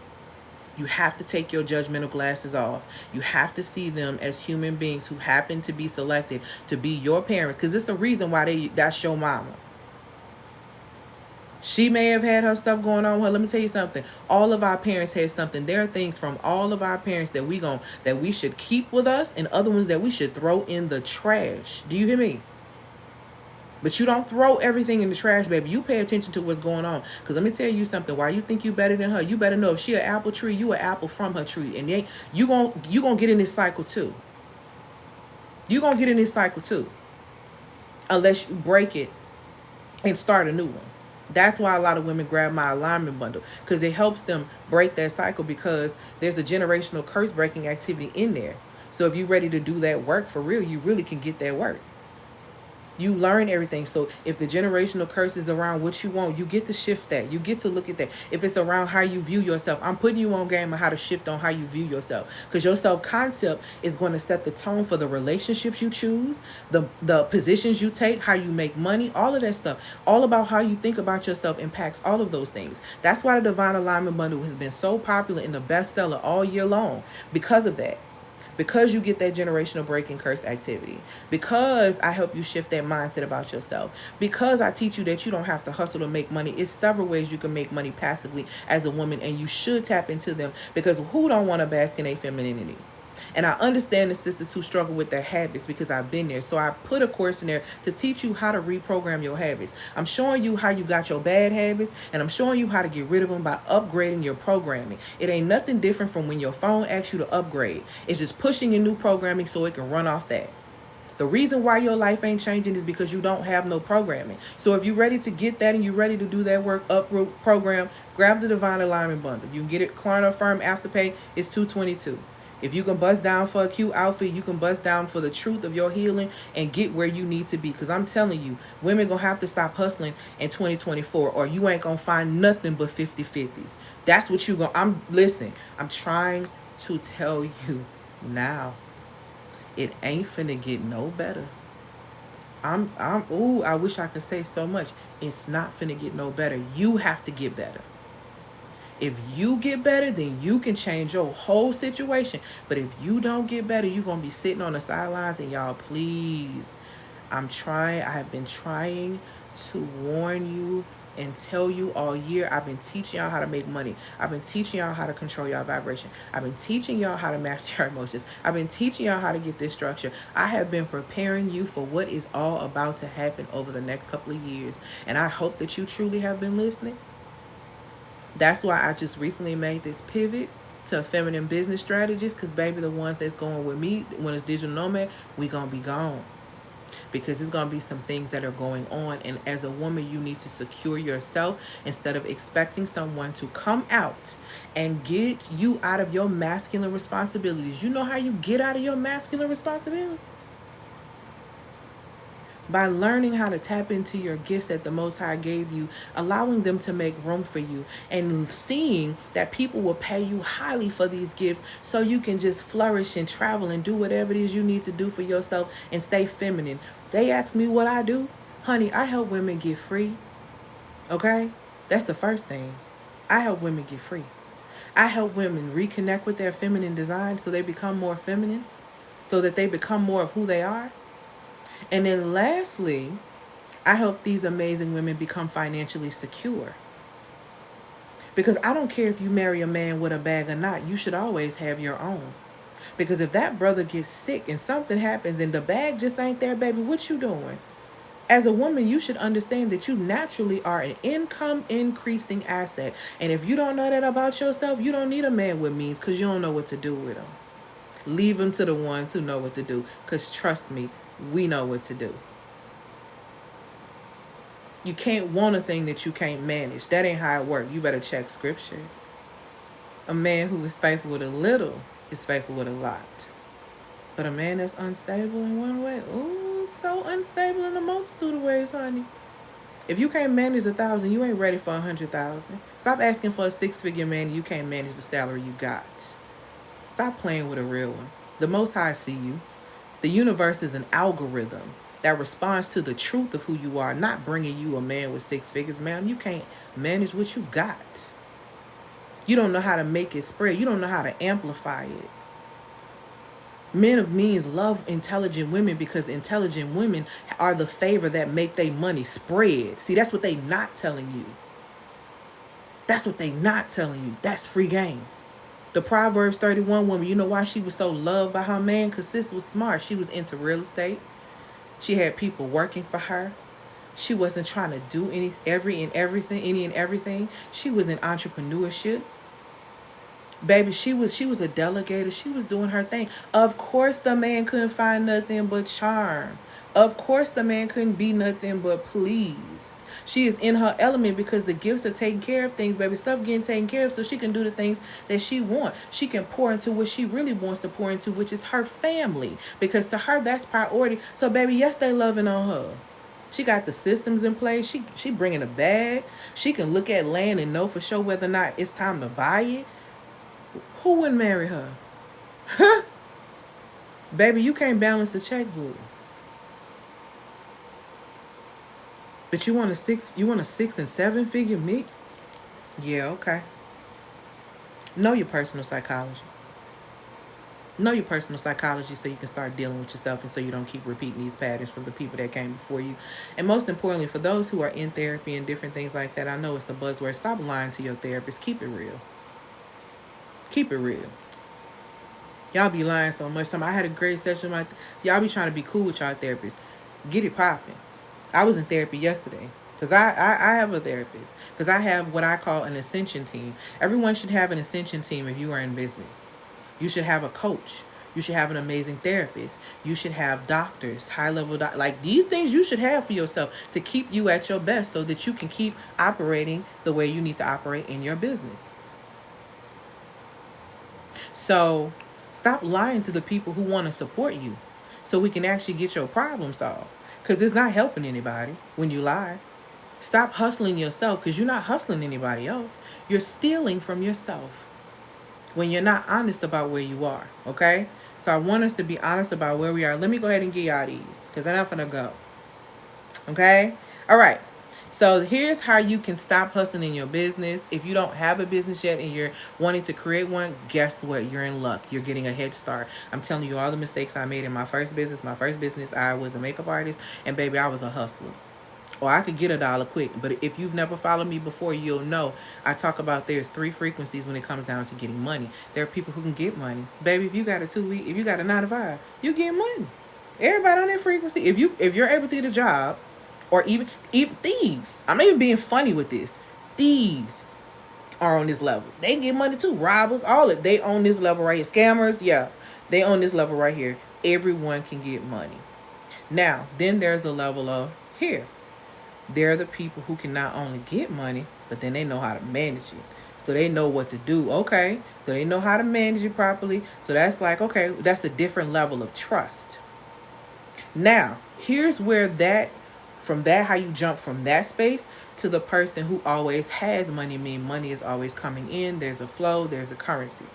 You have to take your judgmental glasses off. You have to see them as human beings who happen to be selected to be your parents, because it's the reason why that's your mama. She may have had her stuff going on with her. Let me tell you something. All of our parents had something. There are things from all of our parents that we should keep with us, and other ones that we should throw in the trash. Do you hear me? But you don't throw everything in the trash, baby. You pay attention to what's going on. Because let me tell you something. Why you think you better than her? You better know if she an apple tree, you an apple from her tree. And you gonna get in this cycle too. You gonna get in this cycle too. Unless you break it and start a new one. That's why a lot of women grab my alignment bundle, because it helps them break that cycle, because there's a generational curse breaking activity in there. So if you're ready to do that work for real, you really can get that work. You learn everything. So if the generational curse is around what you want, you get to shift that. You get to look at that. If it's around how you view yourself, I'm putting you on game on how to shift on how you view yourself. Because your self-concept is going to set the tone for the relationships you choose, the positions you take, how you make money, all of that stuff. All about how you think about yourself impacts all of those things. That's why the Divine Alignment Bundle has been so popular and the bestseller all year long, because of that. Because you get that generational breaking curse activity. Because I help you shift that mindset about yourself. Because I teach you that you don't have to hustle to make money. It's several ways you can make money passively as a woman, and you should tap into them, because who don't want to bask in their femininity? And I understand the sisters who struggle with their habits, because I've been there. So I put a course in there to teach you how to reprogram your habits. I'm showing you how you got your bad habits, and I'm showing you how to get rid of them by upgrading your programming. It ain't nothing different from when your phone asks you to upgrade. It's just pushing in new programming so it can run off that. The reason why your life ain't changing is because you don't have no programming. So if you're ready to get that and you're ready to do that work, uproot program, grab the Divine Alignment Bundle. You can get it Klarna Firm Afterpay. It's $222. If you can bust down for a cute outfit, you can bust down for the truth of your healing and get where you need to be. Because I'm telling you, women going to have to stop hustling in 2024, or you ain't going to find nothing but 50-50s. That's what you going to... I'm trying to tell you now. It ain't finna get no better. I wish I could say so much. It's not finna get no better. You have to get better. If you get better, then you can change your whole situation. But if you don't get better, you're going to be sitting on the sidelines. And y'all, please, I have been trying to warn you and tell you all year. I've been teaching y'all how to make money. I've been teaching y'all how to control your vibration. I've been teaching y'all how to master your emotions. I've been teaching y'all how to get this structure. I have been preparing you for what is all about to happen over the next couple of years. And I hope that you truly have been listening. That's why I just recently made this pivot to a feminine business strategist, because baby, the ones that's going with me when it's digital nomad, we gonna be gone, because there's gonna be some things that are going on. And as a woman, you need to secure yourself instead of expecting someone to come out and get you out of your masculine responsibilities. You know how you get out of your masculine responsibilities? By learning how to tap into your gifts that the Most High gave you, allowing them to make room for you, and seeing that people will pay you highly for these gifts so you can just flourish and travel and do whatever it is you need to do for yourself and stay feminine. They ask me what I do. Honey, I help women get free. Okay? That's the first thing. I help women get free. I help women reconnect with their feminine design so they become more feminine, so that they become more of who they are. And then lastly, I help these amazing women become financially secure. Because I don't care if you marry a man with a bag or not, you should always have your own. Because if that brother gets sick and something happens and the bag just ain't there, baby, what you doing? As a woman, you should understand that you naturally are an income increasing asset. And if you don't know that about yourself, you don't need a man with means, because you don't know what to do with them. Leave them to the ones who know what to do, because trust me, we know what to do. You can't want a thing that you can't manage. That ain't how it works. You better check scripture. A man who is faithful with a little is faithful with a lot. But a man that's unstable in one way, ooh, so unstable in a multitude of ways, honey. If you can't manage 1,000, you ain't ready for 100,000. Stop asking for a 6-figure man and you can't manage the salary you got. Stop playing with a real one. The Most High see you. The universe is an algorithm that responds to the truth of who you are, not bringing you a man with 6 figures. Ma'am, you can't manage what you got. You don't know how to make it spread. You don't know how to amplify it. Men of means love intelligent women, because intelligent women are the favor that make their money spread. See, that's what they not telling you. That's what they not telling you. That's free game. The Proverbs 31 woman, you know why she was so loved by her man? Because sis was smart. She was into real estate. She had people working for her. She wasn't trying to do any and everything. She was in entrepreneurship. Baby, she was a delegator. She was doing her thing. Of course the man couldn't find nothing but charm. Of course the man couldn't be nothing but pleased. She is in her element because the gifts are taking care of things, baby. Stuff getting taken care of so she can do the things that she wants. She can pour into what she really wants to pour into, which is her family. Because to her, that's priority. So, baby, yes, they loving on her. She got the systems in place. She bringing a bag. She can look at land and know for sure whether or not it's time to buy it. Who wouldn't marry her? Huh? Baby, you can't balance the checkbook. But you want a 6 and 7 figure mix? Yeah, okay. Know your personal psychology. Know your personal psychology so you can start dealing with yourself and so you don't keep repeating these patterns from the people that came before you. And most importantly, for those who are in therapy and different things like that, I know it's a buzzword. Stop lying to your therapist. Keep it real. Keep it real. Y'all be lying so much. I had a great session. Y'all be trying to be cool with y'all therapists. Get it popping. I was in therapy yesterday because I have a therapist because I have what I call an ascension team. Everyone should have an ascension team if you are in business. You should have a coach. You should have an amazing therapist. You should have doctors, high-level like these things you should have for yourself to keep you at your best so that you can keep operating the way you need to operate in your business. So stop lying to the people who want to support you so we can actually get your problem solved. Because it's not helping anybody when you lie. Stop hustling yourself because you're not hustling anybody else. You're stealing from yourself when you're not honest about where you are, okay? So I want us to be honest about where we are. Let me go ahead and give y'all these because I'm not going to go, okay? All right. So here's how you can stop hustling in your business. If you don't have a business yet and you're wanting to create one, guess what? You're in luck. You're getting a head start. I'm telling you all the mistakes I made in my first business. My first business, I was a makeup artist, and baby, I was a hustler. Or I could get $1 quick. But if you've never followed me before, you'll know I talk about there's 3 frequencies when it comes down to getting money. There are people who can get money. Baby, if you got a 2-week, if you got a 9 to 5, you get money. Everybody on that frequency. If you're able to get a job, or even thieves. I'm not even being funny with this. Thieves are on this level. They get money too. Robbers, all it. They on this level right here. Scammers, yeah. They on this level right here. Everyone can get money. Now, then there's the level of here. They're the people who can not only get money, but then they know how to manage it. So they know what to do. Okay. So they know how to manage it properly. So that's like, okay, that's a different level of trust. Now, here's where from that, how you jump from that space to the person who always has money, mean money is always coming in. There's a flow, there's a currency.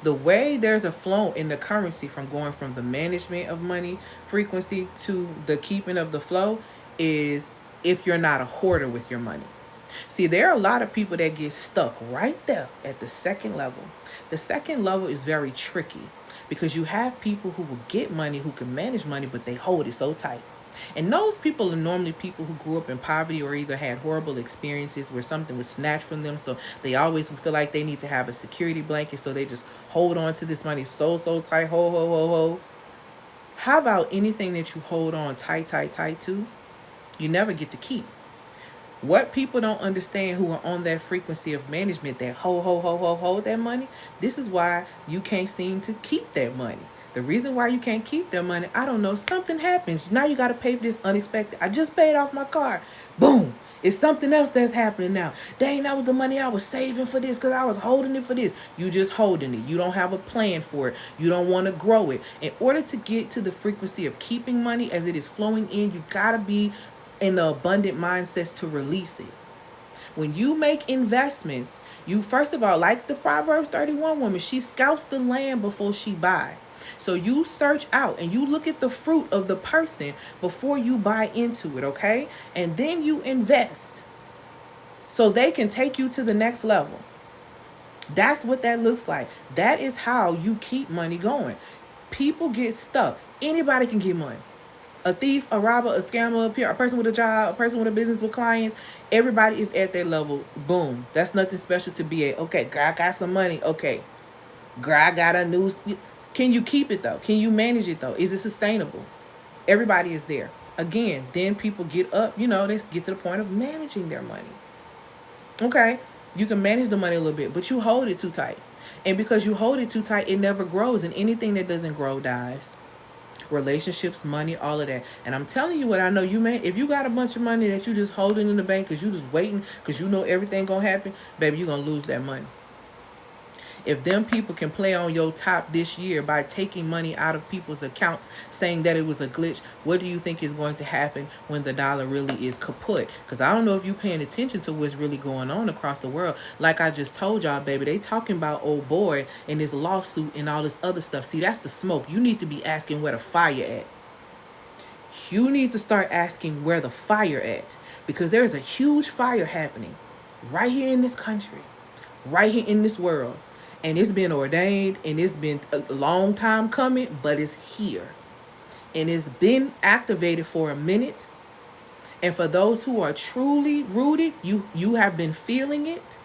The way there's a flow in the currency from going from the management of money frequency to the keeping of the flow is if you're not a hoarder with your money. See, there are a lot of people that get stuck right there at the second level. The second level is very tricky because you have people who will get money, who can manage money, but they hold it so tight. And those people are normally people who grew up in poverty or either had horrible experiences where something was snatched from them. So they always feel like they need to have a security blanket. So they just hold on to this money so tight. Ho. How about anything that you hold on tight to, you never get to keep? What people don't understand who are on that frequency of management that hold that money, this is why you can't seem to keep that money. The reason why you can't keep their money, I don't know, something happens. Now you got to pay for this unexpected. I just paid off my car. Boom. It's something else that's happening now. Dang, that was the money I was saving for this because I was holding it for this. You just holding it. You don't have a plan for it. You don't want to grow it. In order to get to the frequency of keeping money as it is flowing in, you got to be in the abundant mindset to release it. When you make investments, you first of all, like the Proverbs 31 woman, she scouts the land before she buys. So you search out and you look at the fruit of the person before you buy into it, okay? And then you invest so they can take you to the next level. That's what that looks like. That is how you keep money going. People get stuck. Anybody can get money. A thief, a robber, a scammer, a person with a job, a person with a business with clients. Everybody is at their level. Boom. That's nothing special to be a, okay, girl, I got some money. Okay. Girl, I got a new... Can you keep it, though? Can you manage it, though? Is it sustainable? Everybody is there. Again, then people get up, they get to the point of managing their money. Okay. You can manage the money a little bit, but you hold it too tight. And because you hold it too tight, it never grows. And anything that doesn't grow dies. Relationships, money, all of that. And I'm telling you what I know. If you got a bunch of money that you just holding in the bank because you just waiting because you know everything gonna happen, baby, you're gonna lose that money. If them people can play on your top this year by taking money out of people's accounts, saying that it was a glitch, what do you think is going to happen when the dollar really is kaput? Because I don't know if you're paying attention to what's really going on across the world. Like I just told y'all, baby, they talking about old boy and this lawsuit and all this other stuff. See, that's the smoke. You need to be asking where the fire at. You need to start asking where the fire at. Because there is a huge fire happening right here in this country, right here in this world. And it's been ordained and it's been a long time coming, but it's here. And it's been activated for a minute. And for those who are truly rooted, you have been feeling it.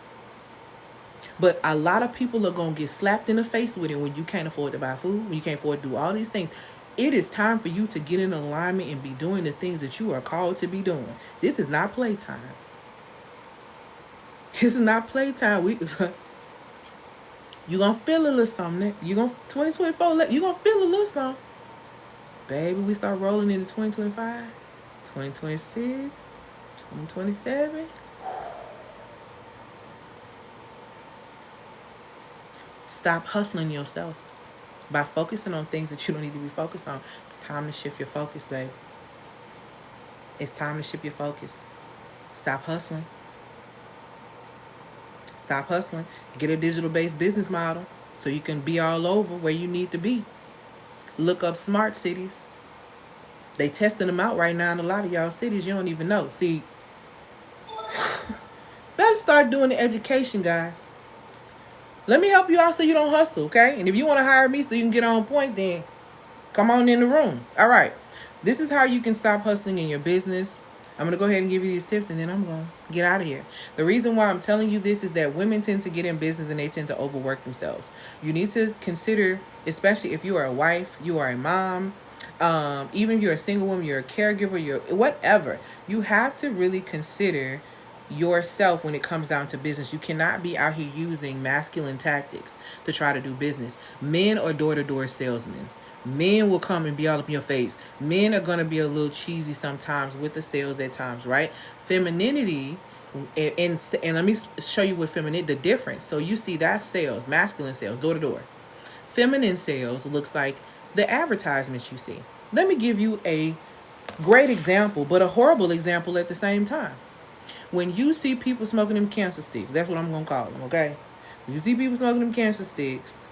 But a lot of people are going to get slapped in the face with it when you can't afford to buy food, when you can't afford to do all these things. It is time for you to get in alignment and be doing the things that you are called to be doing. This is not playtime. This is not playtime. You're going to feel a little something. 2024, you're going to feel a little something. Baby, we start rolling into 2025, 2026, 2027. Stop hustling yourself by focusing on things that you don't need to be focused on. It's time to shift your focus, baby. It's time to shift your focus. Stop hustling. Stop hustling. Get a digital-based business model so you can be all over where you need to be. Look up smart cities. They testing them out right now in a lot of y'all cities. You don't even know. See, better start doing the education, guys. Let me help you out so you don't hustle, okay? And if you want to hire me so you can get on point, then come on in the room. All right. This is how you can stop hustling in your business. I'm going to go ahead and give you these tips and then I'm going to get out of here. The reason why I'm telling you this is that women tend to get in business and they tend to overwork themselves. You need to consider, especially if you are a wife, you are a mom, even if you're a single woman, you're a caregiver, you're whatever. You have to really consider yourself when it comes down to business. You cannot be out here using masculine tactics to try to do business. Men are door-to-door salesmen. Men will come and be all up in your face. Men are going to be a little cheesy sometimes with the sales at times, right? Femininity, and let me show you what the difference. So you see that sales, masculine sales, door-to-door. Feminine sales looks like the advertisements you see. Let me give you a great example, but a horrible example at the same time. When you see people smoking them cancer sticks, that's what I'm going to call them, okay? When you see people smoking them cancer sticks,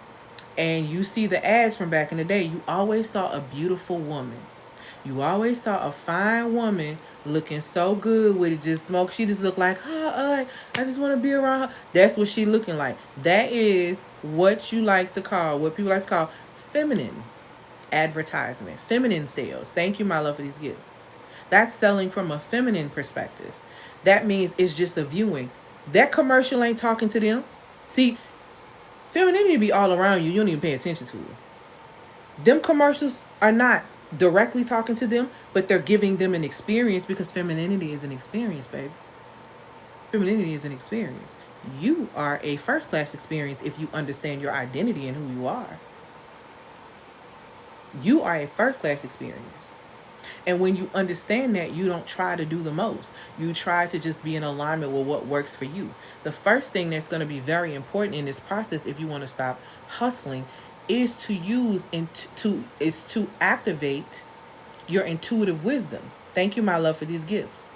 and you see the ads from back in the day, you always saw a beautiful woman. You always saw a fine woman looking so good with it, just smoke. She just looked like, I just want to be around her. That's what she looking like. That is what you like to call, what people like to call feminine advertisement, feminine sales. Thank you, my love, for these gifts. That's selling from a feminine perspective. That means it's just a viewing. That commercial ain't talking to them. See, femininity be all around you. You don't even pay attention to it. Them commercials are not directly talking to them, but they're giving them an experience because femininity is an experience, baby. Femininity is an experience. You are a first-class experience if you understand your identity and who you are. You are a first-class experience. And when you understand that, you don't try to do the most. You try to just be in alignment with what works for you. The first thing that's going to be very important in this process, if you want to stop hustling, is to activate your intuitive wisdom. Thank you, my love, for these gifts.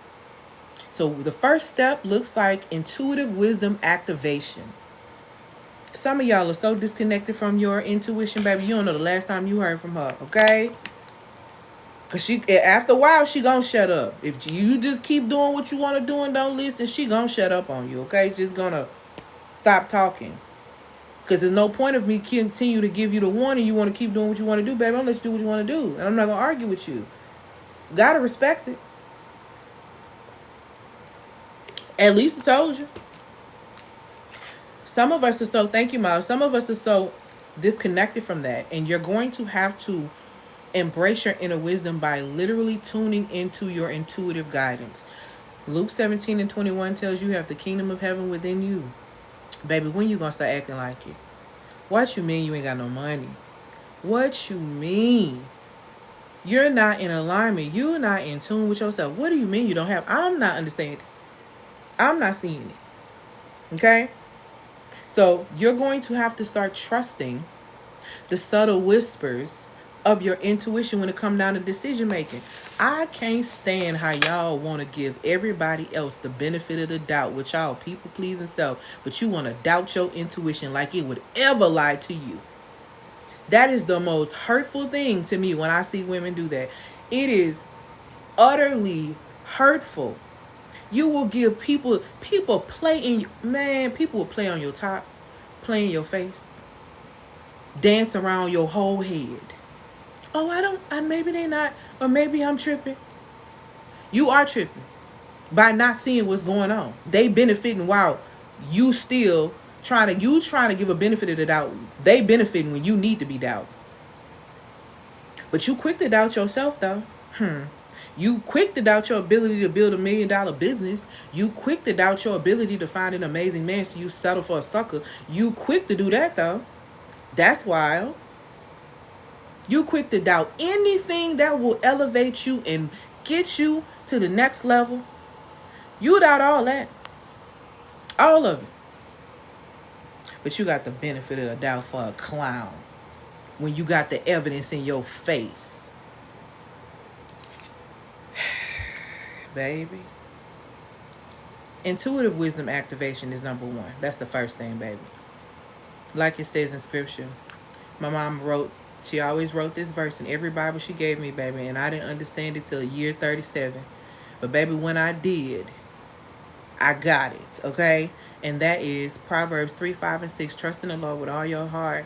So the first step looks like intuitive wisdom activation. Some of y'all are so disconnected from your intuition, baby. You don't know the last time you heard from her, okay? Because after a while, she gonna shut up. If you just keep doing what you want to do and don't listen, she gonna shut up on you, okay? She's gonna stop talking. Because there's no point of me continue to give you the warning. You want to keep doing what you want to do, baby. I'm gonna let you do what you want to do. And I'm not gonna argue with you. Gotta respect it. At least I told you. Some of us are so, thank you, Mom. Some of us are so disconnected from that. And you're going to have to embrace your inner wisdom by literally tuning into your intuitive guidance. Luke 17:21 tells you have the kingdom of heaven within you. Baby, when you gonna start acting like it? What you mean you ain't got no money? What you mean? You're not in alignment. You're not in tune with yourself. What do you mean you don't have? I'm not understanding. I'm not seeing it. Okay? So you're going to have to start trusting the subtle whispers of your intuition when it comes down to decision making. I can't stand how y'all want to give everybody else the benefit of the doubt with y'all people pleasing self, but you want to doubt your intuition like it would ever lie to you. That is the most hurtful thing to me when I see women do that. It is utterly hurtful. You will give people play in, man, people will play on your top, play in your face, dance around your whole head. Oh, maybe they not, or maybe I'm tripping. You are tripping by not seeing what's going on. They benefiting while you still trying to give a benefit of the doubt. They benefiting when you need to be doubted. But you quick to doubt yourself though. You quick to doubt your ability to build $1 million business. You quick to doubt your ability to find an amazing man, so you settle for a sucker. You quick to do that though. That's wild. You quick to doubt anything that will elevate you and get you to the next level. You doubt all that. All of it. But you got the benefit of the doubt for a clown when you got the evidence in your face. Baby. Intuitive wisdom activation is number one. That's the first thing, baby. Like it says in scripture. My mom she always wrote this verse in every Bible she gave me, baby. And I didn't understand it till year 37. But baby, when I did, I got it, okay? And that is Proverbs 3:5-6. Trust in the Lord with all your heart,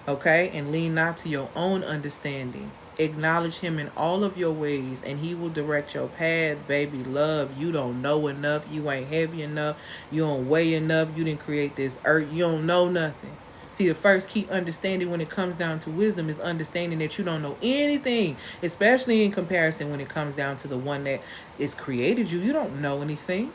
okay? And lean not to your own understanding. Acknowledge him in all of your ways, and he will direct your path, baby. Love, you don't know enough. You ain't heavy enough. You don't weigh enough. You didn't create this earth. You don't know nothing. See, the first key understanding when it comes down to wisdom is understanding that you don't know anything, especially in comparison when it comes down to the one that has created you. You don't know anything.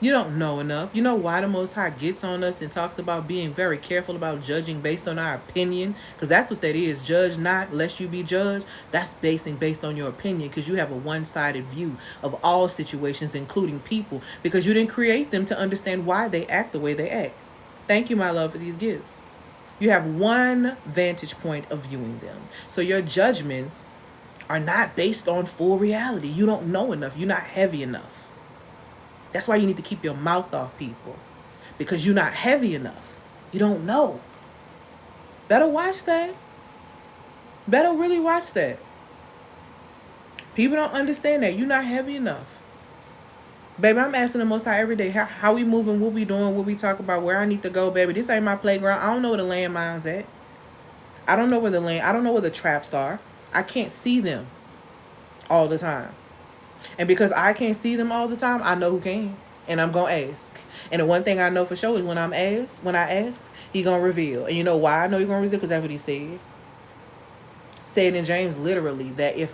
You don't know enough. You know why the Most High gets on us and talks about being very careful about judging based on our opinion? Because that's what that is. Judge not, lest you be judged. That's based on your opinion, because you have a one-sided view of all situations, including people, because you didn't create them to understand why they act the way they act. Thank you, my love, for these gifts. You have one vantage point of viewing them. So your judgments are not based on full reality. You don't know enough. You're not heavy enough. That's why you need to keep your mouth off people, because you're not heavy enough. You don't know. Better watch that. Better really watch that. People don't understand that. You're not heavy enough. Baby, I'm asking the Most High every day, how we moving, what we doing, what we talk about, where I need to go, baby. This ain't my playground. I don't know where the landmines at. I don't know where I don't know where the traps are. I can't see them all the time. And because I can't see them all the time, I know who can. And I'm going to ask. And the one thing I know for sure is when I ask, he going to reveal. And you know why I know he going to reveal? Because that's what he said. Said in James literally that if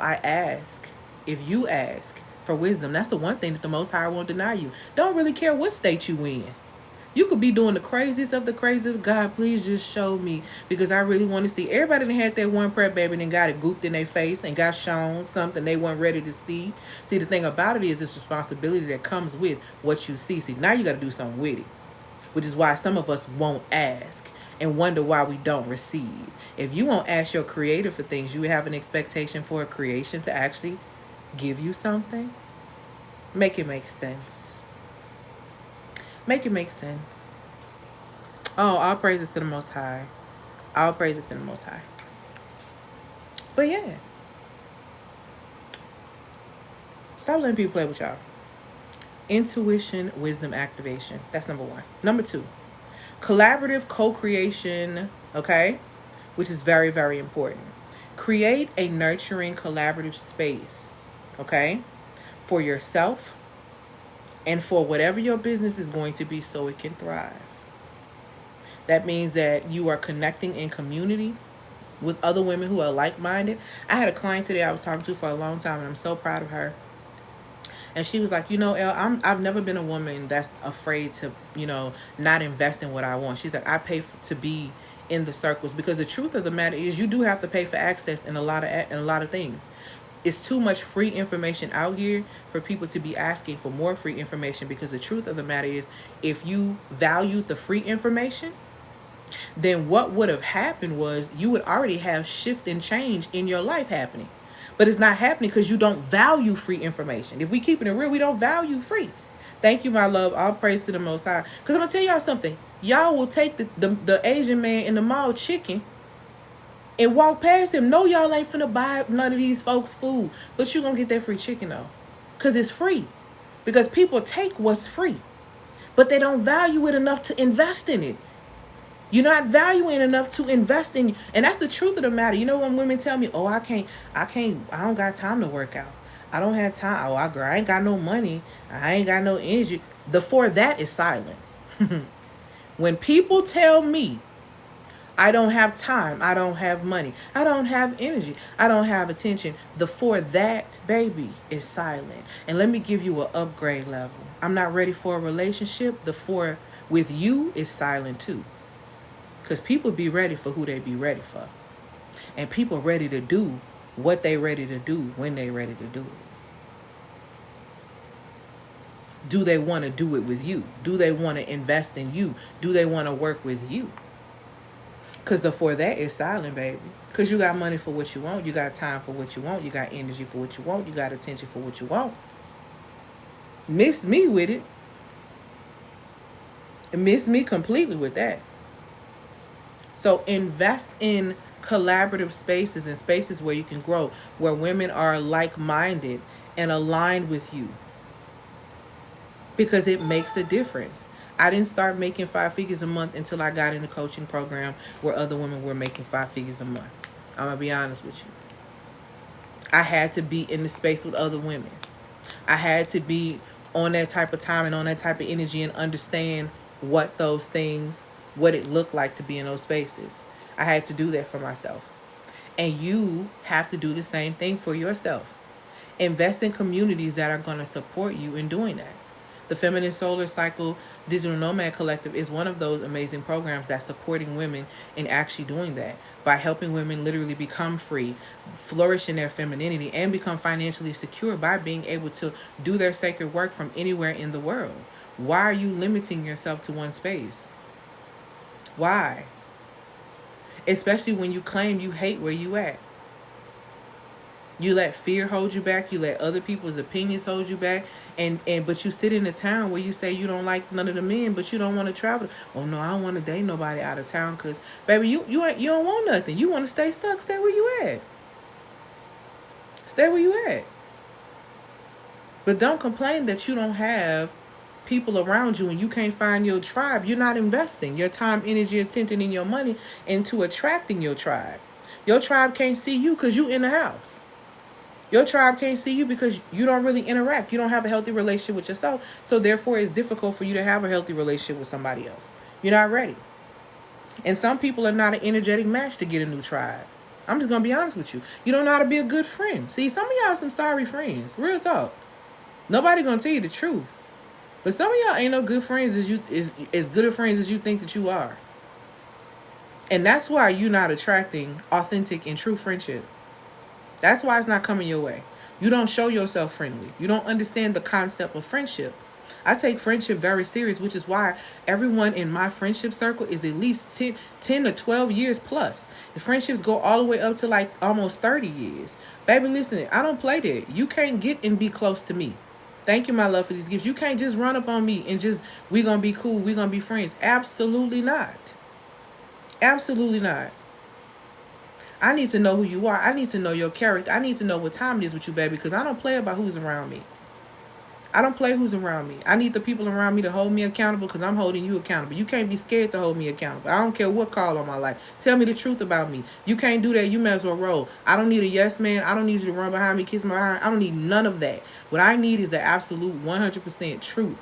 you ask for wisdom, that's the one thing that the Most High won't deny you. Don't really care what state you in. You could be doing the craziest of the craziest. God, please just show me, because I really want to see. Everybody that had that one prayer, baby, and then got it gooped in their face and got shown something they weren't ready to see. See, the thing about it is this responsibility that comes with what you see. See, now you got to do something with it, which is why some of us won't ask and wonder why we don't receive. If you won't ask your creator for things, you have an expectation for a creation to actually give you something. Make it make sense. Make it make sense. Oh, all praises to the Most High. All praises to the Most High. But yeah. Stop letting people play with y'all. Intuition, wisdom, activation. That's number one. Number two, collaborative co-creation, okay? Which is very, very important. Create a nurturing, collaborative space, okay, for yourself and for whatever your business is going to be so it can thrive. That means that you are connecting in community with other women who are like-minded. I had a client today I was talking to for a long time, and I'm so proud of her. And she was like, I've never been a woman that's afraid to, not invest in what I want. She's like, I pay to be in the circles, because the truth of the matter is you do have to pay for access in a lot of things. It's too much free information out here for people to be asking for more free information, because the truth of the matter is, if you valued the free information, then what would have happened was you would already have shift and change in your life happening. But it's not happening because you don't value free information. If we keeping it real, we don't value free. Thank you, my love. All praise to the Most High. Because I'm going to tell y'all something. Y'all will take the Asian man in the mall chicken and walk past him. No, y'all ain't finna buy none of these folks' food. But you going to get that free chicken, though. Because it's free. Because people take what's free. But they don't value it enough to invest in it. You're not valuing enough to invest in. And that's the truth of the matter. You know, when women tell me, oh, I don't got time to work out. I don't have time. Oh, I ain't got no money. I ain't got no energy. The for that is silent. When people tell me I don't have time, I don't have money, I don't have energy, I don't have attention, the for that, baby, is silent. And let me give you an upgrade level. I'm not ready for a relationship. The for with you is silent too. Because people be ready for who they be ready for. And people ready to do what they ready to do when they ready to do it. Do they want to do it with you? Do they want to invest in you? Do they want to work with you? Because the for that is silent, baby. Because you got money for what you want. You got time for what you want. You got energy for what you want. You got attention for what you want. Miss me with it. Miss me completely with that. So invest in collaborative spaces and spaces where you can grow, where women are like-minded and aligned with you. Because it makes a difference. I didn't start making 5 figures a month until I got in the coaching program where other women were making 5 figures a month. I'm going to be honest with you. I had to be in the space with other women. I had to be on that type of time and on that type of energy and understand what those things, what it looked like to be in those spaces. I had to do that for myself. And you have to do the same thing for yourself. Invest in communities that are going to support you in doing that. The Feminine Solar Cycle Digital Nomad Collective is one of those amazing programs that's supporting women in actually doing that, by helping women literally become free, flourish in their femininity, and become financially secure by being able to do their sacred work from anywhere in the world. Why are you limiting yourself to one space? Why? Especially when you claim you hate where you at. You let fear hold you back. You let other people's opinions hold you back. But you sit in a town where you say you don't like none of the men, but you don't want to travel. Oh no, I don't want to date nobody out of town because, baby, you don't want nothing. You want to stay stuck. Stay where you at. Stay where you at. But don't complain that you don't have people around you and you can't find your tribe. You're not investing your time, energy, attention, and your money into attracting your tribe. Your tribe can't see you because you in the house. Your tribe can't see you because you don't really interact. You don't have a healthy relationship with yourself. So therefore, it's difficult for you to have a healthy relationship with somebody else. You're not ready. And some people are not an energetic match to get a new tribe. I'm just going to be honest with you. You don't know how to be a good friend. See, some of y'all are some sorry friends. Real talk. Nobody going to tell you the truth. But some of y'all ain't no good friends as good of friends as you think that you are. And that's why you're not attracting authentic and true friendship. That's why it's not coming your way. You don't show yourself friendly. You don't understand the concept of friendship. I take friendship very serious, which is why everyone in my friendship circle is at least 10 to 12 years plus. The friendships go all the way up to like almost 30 years. Baby, listen, I don't play that. You can't get and be close to me. Thank you, my love, for these gifts. You can't just run up on me and just, we going to be cool, we going to be friends. Absolutely not. Absolutely not. I need to know who you are. I need to know your character. I need to know what time it is with you, baby, because I don't play about who's around me. I don't play who's around me. I need the people around me to hold me accountable because I'm holding you accountable. You can't be scared to hold me accountable. I don't care what call on my life. Tell me the truth about me. You can't do that. You may as well roll. I don't need a yes man. I don't need you to run behind me, kiss my behind. I don't need none of that. What I need is the absolute 100% truth.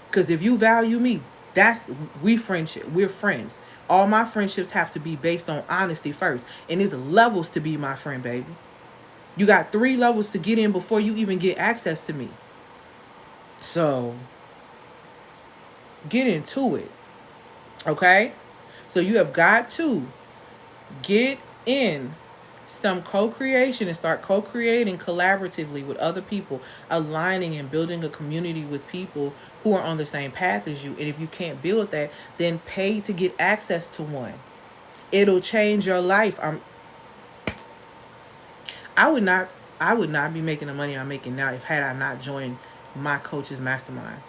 Because if you value me, we friendship. We're friends. All my friendships have to be based on honesty first. And there's levels to be my friend, baby. You got 3 levels to get in before you even get access to me. So, get into it. Okay? So you have got to get in some co-creation and start co-creating collaboratively with other people, aligning and building a community with people who are on the same path as you. And if you can't build that, then pay to get access to one. It'll change your life. I would not be making the money I'm making now if had I not joined my coach's mastermind.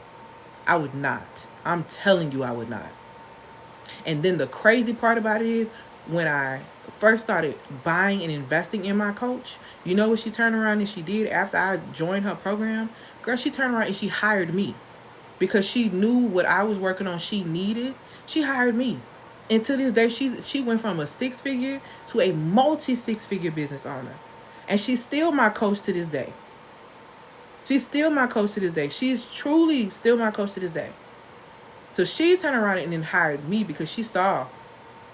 I would not. I'm telling you I would not. And then the crazy part about it is when I first started buying and investing in my coach, you know what she turned around and she did after I joined her program? Girl, she turned around and she hired me because she knew what I was working on she needed. She hired me. And to this day, she went from a 6-figure to a multi-6-figure business owner. And she's still my coach to this day. She's still my coach to this day. She's truly still my coach to this day. So she turned around and then hired me because she saw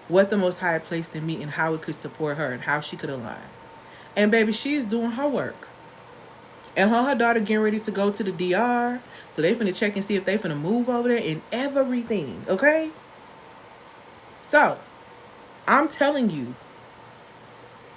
what the Most High placed in me and how it could support her and how she could align. And baby, she is doing her work. And her daughter getting ready to go to the DR. So they finna check and see if they finna move over there and everything. Okay? So, I'm telling you,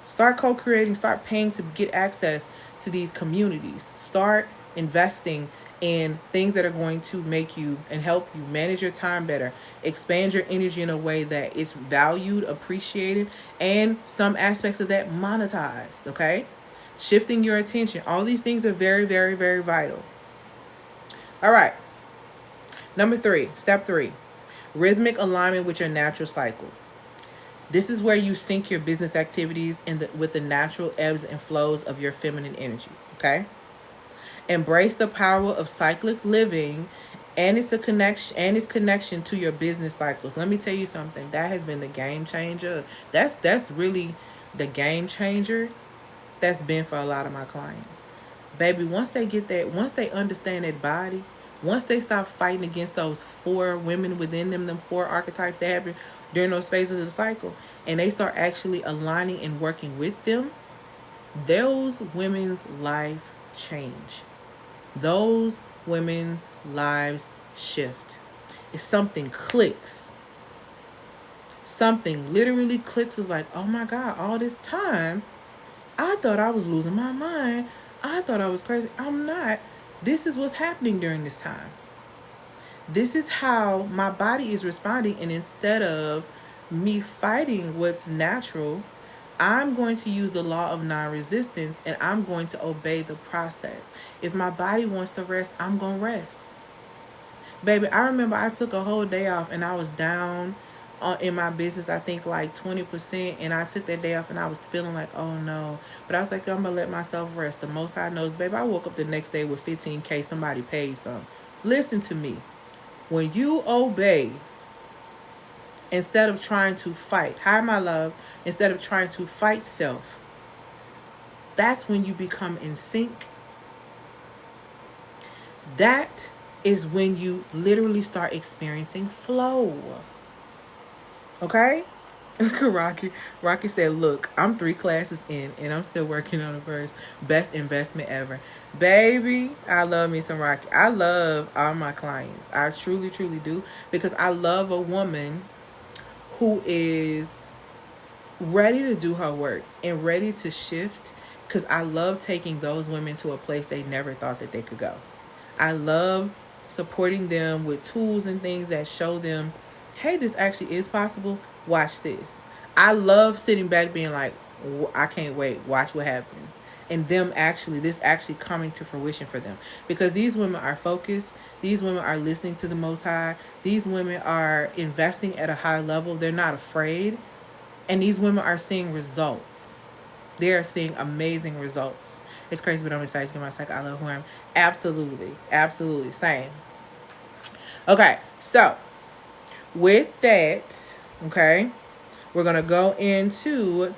start co-creating, start paying to get access to these communities. Start investing in things that are going to make you and help you manage your time better, expand your energy in a way that it's valued, appreciated, and some aspects of that monetized, okay? Shifting your attention. All these things are very, very, very vital. All right. Step 3, rhythmic alignment with your natural cycle. This is where you sync your business activities with the natural ebbs and flows of your feminine energy, okay? Embrace the power of cyclic living and its connection to your business cycles. Let me tell you something. That has been the game changer. That's really the game changer that's been for a lot of my clients. Baby, once they understand that body, once they stop fighting against those 4 women within them 4 archetypes that happen during those phases of the cycle, and they start actually aligning and working with them, those women's life change. Those women's lives shift. If something clicks, something literally clicks, is like, oh my God, all this time, I thought I was losing my mind. I thought I was crazy. I'm not. This is what's happening during this time. This is how my body is responding. And instead of me fighting what's natural, I'm going to use the law of non-resistance and I'm going to obey the process. If my body wants to rest, I'm going to rest. Baby, I remember I took a whole day off and I was down in my business, I think like 20%. And I took that day off and I was feeling like, oh no. But I was like, I'm going to let myself rest. The Most High knows, baby, I woke up the next day with $15K. Somebody paid some. Listen to me. When you obey, instead of trying to fight, hi my love, instead of trying to fight self, that's when you become in sync. That is when you literally start experiencing flow. Okay? Look at Rocky. Rocky said, look, I'm 3 classes in and I'm still working on a verse. Best investment ever. Baby, I love me some Rocky. I love all my clients. I truly, truly do. Because I love a woman who is ready to do her work and ready to shift. Because I love taking those women to a place they never thought that they could go. I love supporting them with tools and things that show them, hey, this actually is possible. Watch this. I love sitting back being like, I can't wait. Watch what happens. And this actually coming to fruition for them. Because these women are focused. These women are listening to the Most High. These women are investing at a high level. They're not afraid. And these women are seeing results. They are seeing amazing results. It's crazy, but I'm excited to get my cycle. I love who I am. Absolutely. Absolutely. Same. Okay. So, with that, okay, we're going to go into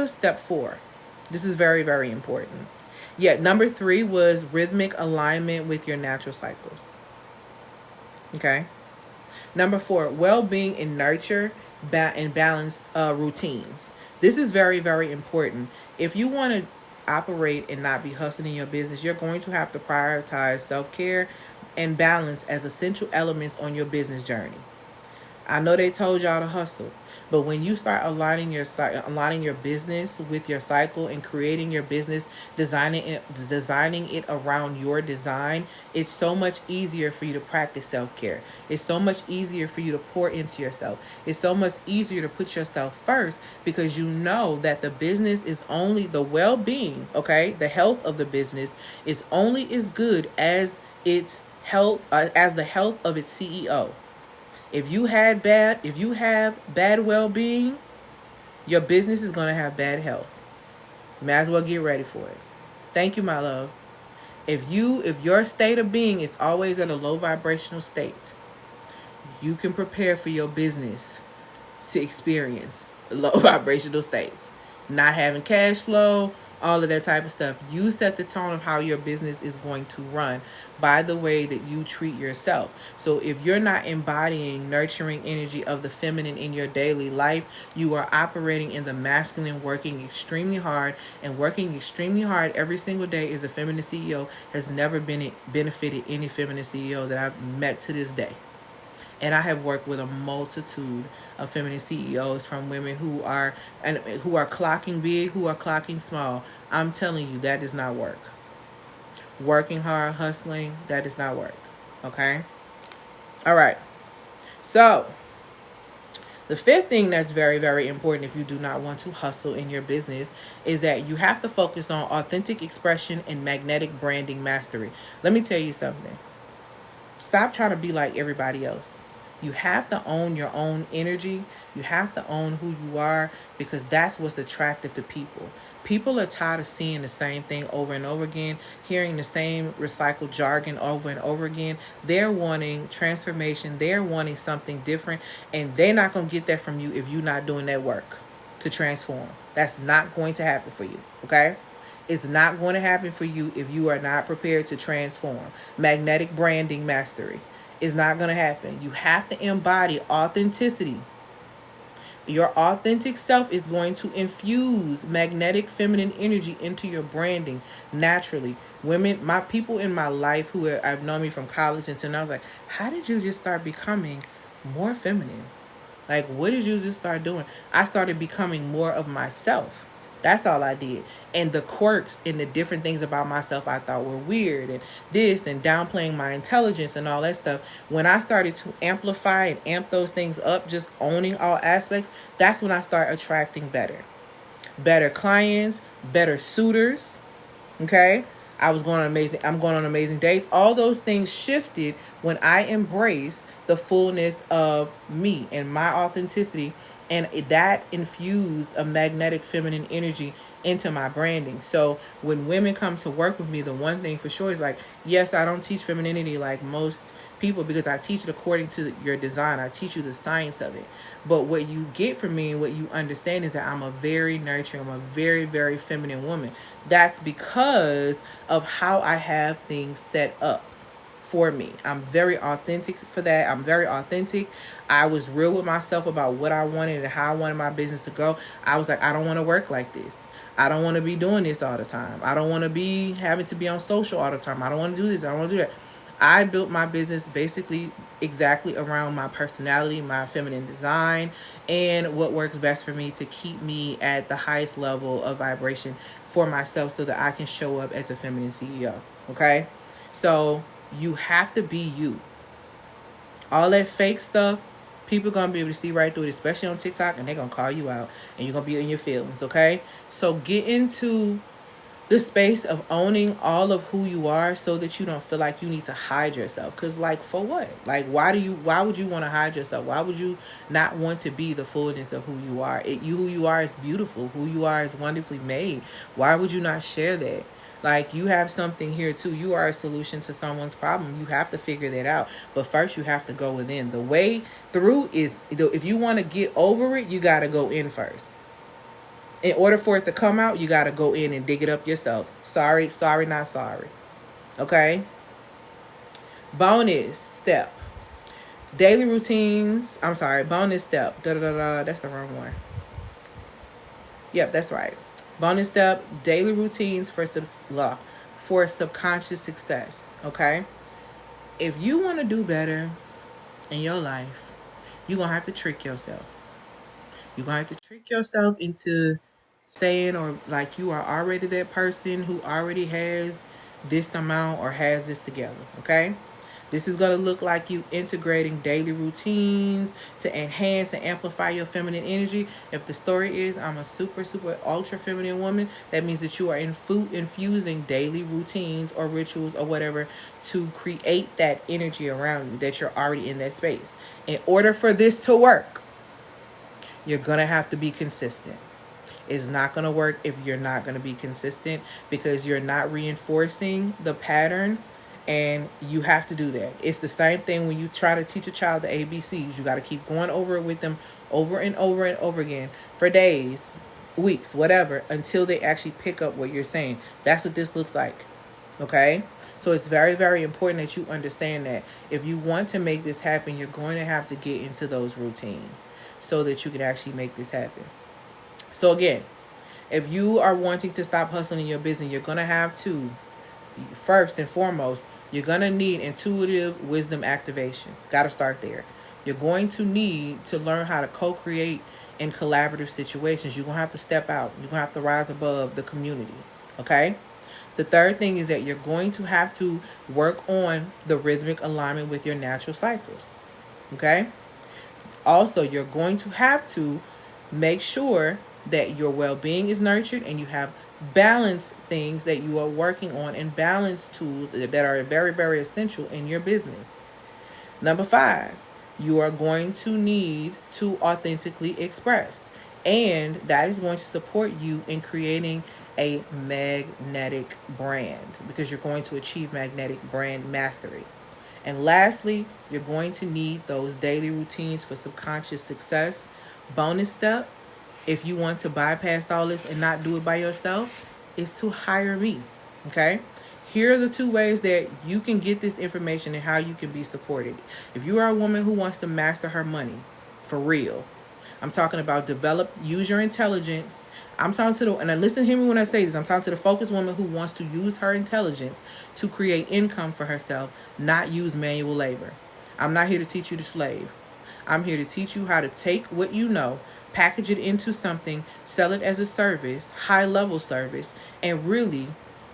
step 4. This is very, very important. Yeah, number 3 was rhythmic alignment with your natural cycles. Okay. Number 4, well-being and nurture and balance routines. This is very, very important. If you want to operate and not be hustling in your business, you're going to have to prioritize self-care and balance as essential elements on your business journey. I know they told y'all to hustle, but when you start aligning your business with your cycle and creating your business, designing it around your design, it's so much easier for you to practice self-care. It's so much easier for you to pour into yourself. It's so much easier to put yourself first because you know that the business is only the well-being, okay? The health of the business is only as good as its health as the health of its CEO. If you have bad well-being, your business is going to have bad health. Might as well get ready for it. Thank you, my love. If your state of being is always at a low vibrational state, you can prepare for your business to experience low vibrational states. Not having cash flow, all of that type of stuff. You set the tone of how your business is going to run by the way that you treat yourself. So if you're not embodying nurturing energy of the feminine in your daily life, you are operating in the masculine, working extremely hard, and working extremely hard every single day as a feminine CEO has never benefited any feminine CEO that I've met to this day. And I have worked with a multitude of feminine CEOs, from women who are clocking big, who are clocking small. I'm telling you, that does not work. Working hard, hustling, that does not work. Okay? All right. So, the 5th thing that's very, very important if you do not want to hustle in your business is that you have to focus on authentic expression and magnetic branding mastery. Let me tell you something. Stop trying to be like everybody else. You have to own your own energy. You have to own who you are, because that's what's attractive to people. People are tired of seeing the same thing over and over again, hearing the same recycled jargon over and over again. They're wanting transformation. They're wanting something different, and they're not going to get that from you if you're not doing that work to transform. That's not going to happen for you, okay? It's not going to happen for you if you are not prepared to transform. Magnetic branding mastery is not going to happen. You have to embody authenticity. Your authentic self is going to infuse magnetic feminine energy into your branding naturally. Women, my people in my life who I've known me from college until now, I was like, how did you just start becoming more feminine? Like, what did you just start doing? I started becoming more of myself. That's all I did. And the quirks and the different things about myself I thought were weird, and this, and downplaying my intelligence and all that stuff. When I started to amplify and amp those things up, just owning all aspects, that's when I start attracting better clients, better suitors. Okay? I'm going on amazing dates. All those things shifted when I embraced the fullness of me and my authenticity, and that infused a magnetic feminine energy into my branding. So when women come to work with me, the one thing for sure is like, yes, I don't teach femininity like most people, because I teach it according to your design. I teach you the science of it. But what you get from me and what you understand is that I'm a very nurturing, I'm a very, very feminine woman. That's because of how I have things set up for me. I'm very authentic for that. I'm very authentic. I was real with myself about what I wanted and how I wanted my business to go. I was like, I don't want to work like this. I don't want to be doing this all the time. I don't want to be having to be on social all the time. I don't want to do this. I don't want to do that. I built my business basically exactly around my personality, my feminine design, and what works best for me to keep me at the highest level of vibration for myself so that I can show up as a feminine CEO. Okay? So you have to be you. All that fake stuff, people are going to be able to see right through it, especially on TikTok, and they're going to call you out, and you're going to be in your feelings, okay? So get into the space of owning all of who you are so that you don't feel like you need to hide yourself. Because, like, for what? Like, why would you want to hide yourself? Why would you not want to be the fullness of who you are? Who you are is beautiful. Who you are is wonderfully made. Why would you not share that? Like, you have something here too. You are a solution to someone's problem. You have to figure that out. But first, you have to go within. The way through is, if you want to get over it, you got to go in first. In order for it to come out, you got to go in and dig it up yourself. Sorry, sorry, not sorry. Okay? Bonus step. Daily routines. I'm sorry. Bonus step. Da da da da. That's the wrong one. Yep, that's right. Bonus step. Daily routines for subconscious success. Okay? If you want to do better in your life, you're going to have to trick yourself. You're going to have to trick yourself into saying, or like, you are already that person who already has this amount or has this together. Okay? This is going to look like you integrating daily routines to enhance and amplify your feminine energy. If the story is, I'm a super, super ultra feminine woman, that means that you are infusing daily routines or rituals or whatever to create that energy around you, that you're already in that space. In order for this to work, you're going to have to be consistent. It's not going to work if you're not going to be consistent, because you're not reinforcing the pattern, and you have to do that. It's the same thing when you try to teach a child the ABCs. You got to keep going over it with them over and over and over again for days, weeks, whatever, until they actually pick up what you're saying. That's what this looks like. Okay? So it's very, very important that you understand that if you want to make this happen, you're going to have to get into those routines so that you can actually make this happen. So again, if you are wanting to stop hustling in your business, you're going to have to, first and foremost, you're going to need intuitive wisdom activation. Got to start there. You're going to need to learn how to co-create in collaborative situations. You're going to have to step out. You're going to have to rise above the community. Okay? The third thing is that you're going to have to work on the rhythmic alignment with your natural cycles. Okay? Also, you're going to have to make sure that your well-being is nurtured and you have balanced things that you are working on, and balanced tools that are very, very essential in your business. Number 5, you are going to need to authentically express, and that is going to support you in creating a magnetic brand, because you're going to achieve magnetic brand mastery. And lastly, you're going to need those daily routines for subconscious success. Bonus step, if you want to bypass all this and not do it by yourself, is to hire me. Okay? Here are the 2 ways that you can get this information and how you can be supported. If you are a woman who wants to master her money for real, I'm talking about use your intelligence. I'm talking to and listen, hear me when I say this, I'm talking to the focused woman who wants to use her intelligence to create income for herself, not use manual labor. I'm not here to teach you to slave. I'm here to teach you how to take what you know, package it into something, sell it as a service, high level service, and really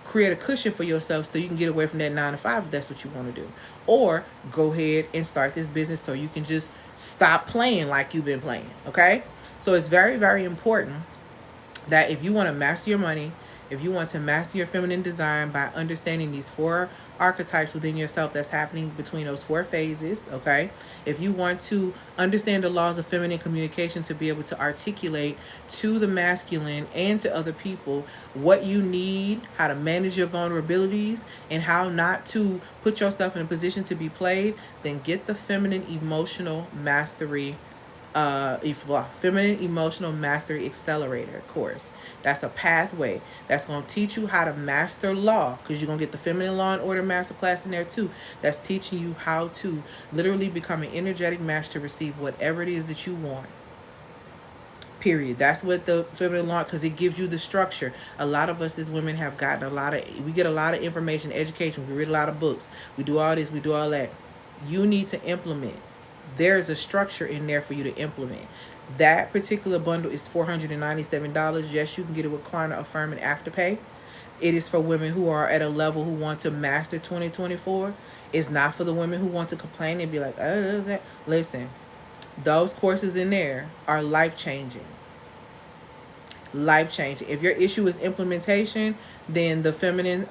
create a cushion for yourself so you can get away from that 9 to 5 if that's what you want to do. Or go ahead and start this business so you can just stop playing like you've been playing. Okay? So it's very, very important that if you want to master your money, if you want to master your feminine design by understanding these 4 archetypes within yourself that's happening between those 4 phases, okay? If you want to understand the laws of feminine communication to be able to articulate to the masculine and to other people what you need, how to manage your vulnerabilities, and how not to put yourself in a position to be played, then get the Feminine Emotional Mastery Feminine Emotional Mastery Accelerator course. That's a pathway that's going to teach you how to master law, because you're going to get the Feminine Law and Order Masterclass in there too. That's teaching you how to literally become an energetic match to receive whatever it is that you want. Period. That's what the feminine law, because it gives you the structure. A lot of us as women have gotten we get a lot of information, education. We read a lot of books. We do all this, we do all that. You need to implement. There's a structure in there for you to implement. That particular bundle is $497. Yes, you can get it with Klarna, Affirm, and Afterpay. It is for women who are at a level who want to master 2024. It's not for the women who want to complain and be like, oh, listen, those courses in there are life-changing. Life-changing. If your issue is implementation, then the Feminine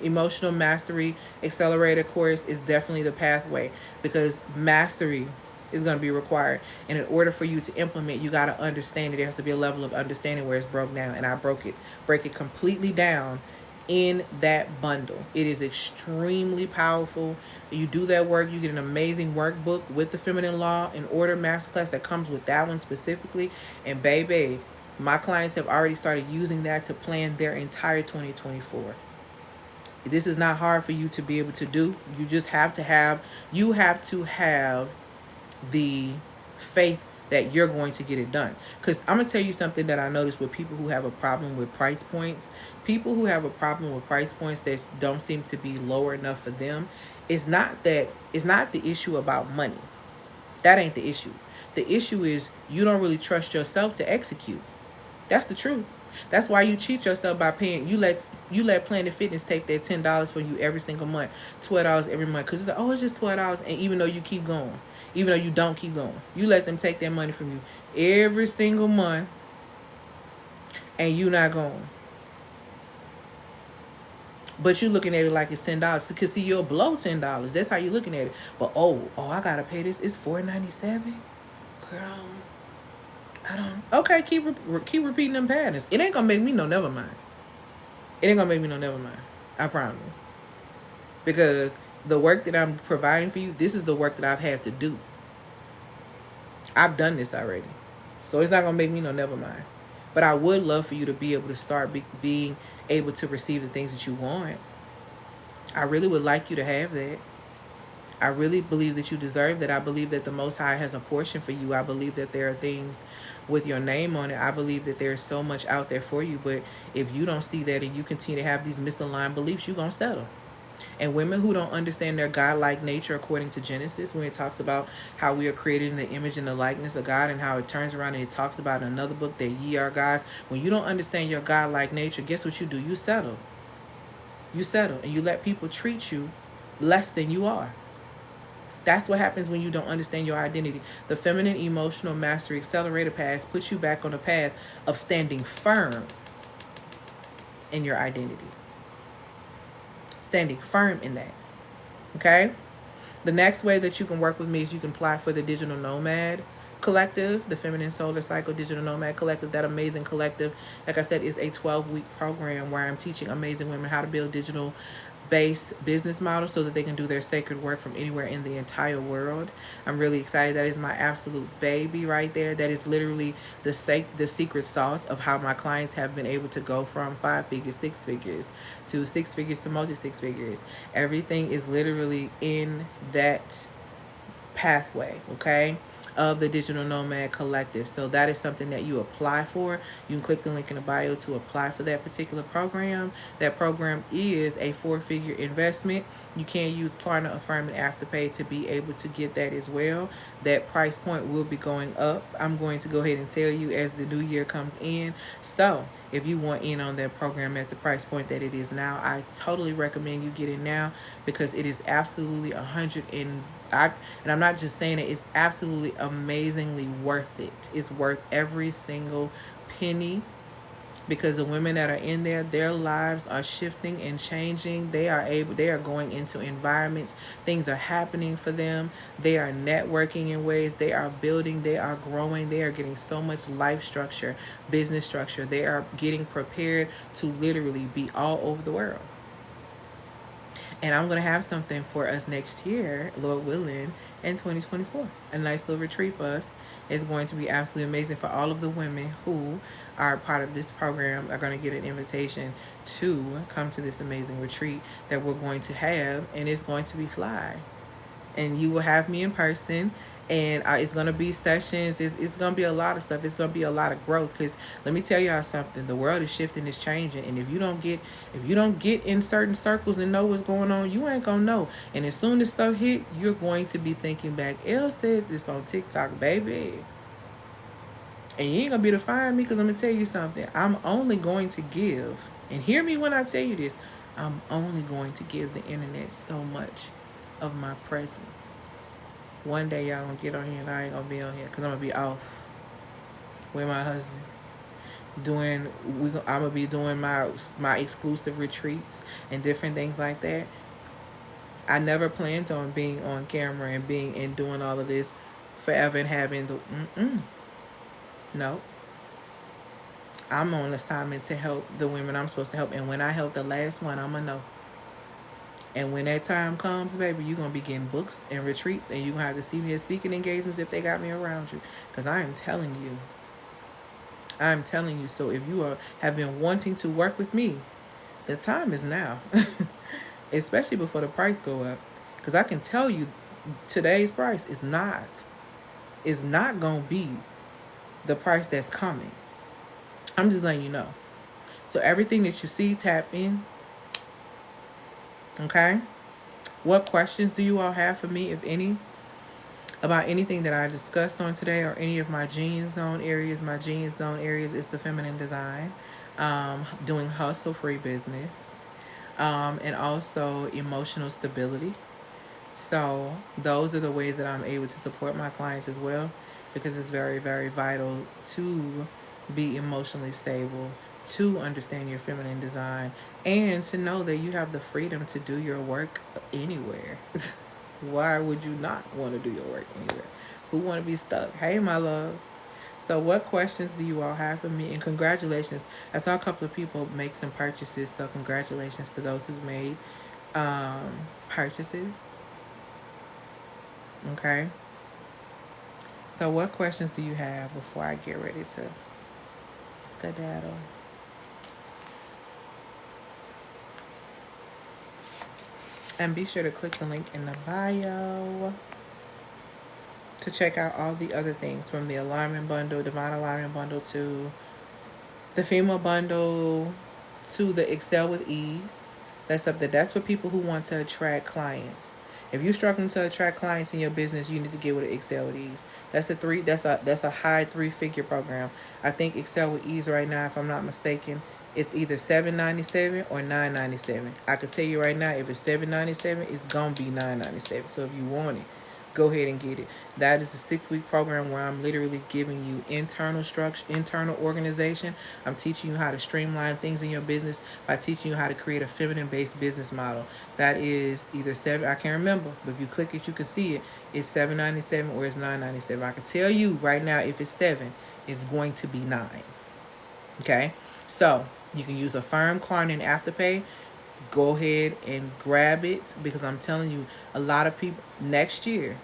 Emotional Mastery Accelerator course is definitely the pathway, because mastery is going to be required. And in order for you to implement, you got to understand it. There has to be a level of understanding where it's broke down. And I break it completely down in that bundle. It is extremely powerful. You do that work, you get an amazing workbook with the Feminine Law and Order Masterclass that comes with that one specifically. And baby, my clients have already started using that to plan their entire 2024. This is not hard for you to be able to do. You just have to have the faith that you're going to get it done. Because I'm going to tell you something that I noticed with people who have a problem with price points. People who have a problem with price points that don't seem to be lower enough for them, it's not the issue about money. That ain't the issue. The issue is you don't really trust yourself to execute. That's the truth. That's why you cheat yourself by paying. You let Planet Fitness take that $10 from you every single month, $12 every month, because it's like, oh, it's just $12, and even though you keep going, even though you don't keep going, you let them take that money from you every single month, and you not going. But you looking at it like it's $10, because see, you'll blow $10. That's how you looking at it. But I gotta pay this. It's $4.97, girl. I don't. Okay, keep repeating them patterns. It ain't gonna make me no never mind. It ain't gonna make me no never mind. I promise. Because the work that I'm providing for you, this is the work that I've had to do. I've done this already, so it's not gonna make me no never mind. But I would love for you to be able to start being able to receive the things that you want. I really would like you to have that. I really believe that you deserve that. I believe that the Most High has a portion for you. I believe that there are things with your name on it. I believe that there's so much out there for you. But if you don't see that and you continue to have these misaligned beliefs, you're going to settle. And women who don't understand their God-like nature according to Genesis, when it talks about how we are created in the image and the likeness of God, and how it turns around and it talks about in another book that ye are gods. When you don't understand your God-like nature, guess what you do? You settle. You settle and you let people treat you less than you are. That's what happens when you don't understand your identity. The Feminine Emotional Mastery Accelerator Path puts you back on a path of standing firm in your identity. Standing firm in that. Okay? The next way that you can work with me is you can apply for the Digital Nomad Collective, the Feminine Solar Cycle Digital Nomad Collective. That amazing collective, like I said, is a 12-week program where I'm teaching amazing women how to build digital base business model so that they can do their sacred work from anywhere in the entire world. I'm really excited. That is my absolute baby right there. That is literally the secret sauce of how my clients have been able to go from 5 figures, 6 figures, to 6 figures to multi 6 figures. Everything is literally in that pathway, okay, of the Digital Nomad Collective. So that is something that you apply for. You can click the link in the bio to apply for that particular program. That program is a 4-figure investment. You can use Klarna Affirm and Afterpay to be able to get that as well. That price point will be going up. I'm going to go ahead and tell you as the new year comes in. So if you want in on that program at the price point that it is now, I totally recommend you get in now, because it is absolutely and I'm not just saying it, it's absolutely amazingly worth it. It's worth every single penny, because the women that are in there, their lives are shifting and changing. They are going into environments, things are happening for them. They are networking in ways, they are building, they are growing, they are getting so much life structure, business structure. They are getting prepared to literally be all over the world. And I'm going to have something for us next year, Lord willing, in 2024. A nice little retreat for us. It's going to be absolutely amazing for all of the women who are part of this program. Are going to get an invitation to come to this amazing retreat that we're going to have. And it's going to be fly. And you will have me in person. And it's going to be sessions. It's going to be a lot of stuff. It's going to be a lot of growth. Because let me tell y'all something. The world is shifting. It's changing. And if you don't get in certain circles and know what's going on, you ain't going to know. And as soon as stuff hit, you're going to be thinking back. Elle said this on TikTok, baby. And you ain't going to be able to find me, because I'm going to tell you something. I'm only going to give. And hear me when I tell you this. I'm only going to give the internet so much of my presence. One day y'all gonna get on here and I ain't gonna be on here, because I'm gonna be off with my husband. I'm gonna be doing my exclusive retreats and different things like that. I never planned on being on camera and doing all of this forever and having the no. I'm on assignment to help the women I'm supposed to help. And when I help the last one, I'm going to know. And when that time comes, baby, you're going to be getting books and retreats. And you're going to have to see me at speaking engagements if they got me around you. Because I am telling you. I'm telling you. So if you have been wanting to work with me, the time is now. Especially before the price go up. Because I can tell you today's price is not going to be the price that's coming. I'm just letting you know. So everything that you see, tap in. Okay? What questions do you all have for me, if any, about anything that I discussed on today or any of my genius zone areas? My genius zone areas is the feminine design, doing hustle-free business, and also emotional stability. So those are the ways that I'm able to support my clients as well, because it's very, very vital to be emotionally stable, to understand your feminine design, and to know that you have the freedom to do your work anywhere. Why would you not want to do your work anywhere? Who want to be stuck? Hey, my love. So what questions do you all have for me? And congratulations. I saw a couple of people make some purchases, so congratulations to those who've made purchases. Okay. So what questions do you have before I get ready to skedaddle? And be sure to click the link in the bio to check out all the other things, from the alignment bundle, divine alignment bundle, to the female bundle, to the Excel with Ease. That's for people who want to attract clients. If you're struggling to attract clients in your business, you need to get with Excel with Ease. That's a high 3-figure program. I think Excel with Ease right now, if I'm not mistaken, it's either $797 or $997. I could tell you right now, if it's $797, it's gonna be $997. So if you want it, go ahead and get it. That is a 6-week program where I'm literally giving you internal structure, internal organization. I'm teaching you how to streamline things in your business by teaching you how to create a feminine-based business model. That is either I can't remember, but if you click it, you can see it. It's $797 or it's $997. I can tell you right now, if it's 7, it's going to be 9. Okay, so you can use a firm client and afterpay. Go ahead and grab it, because I'm telling you, a lot of people next year,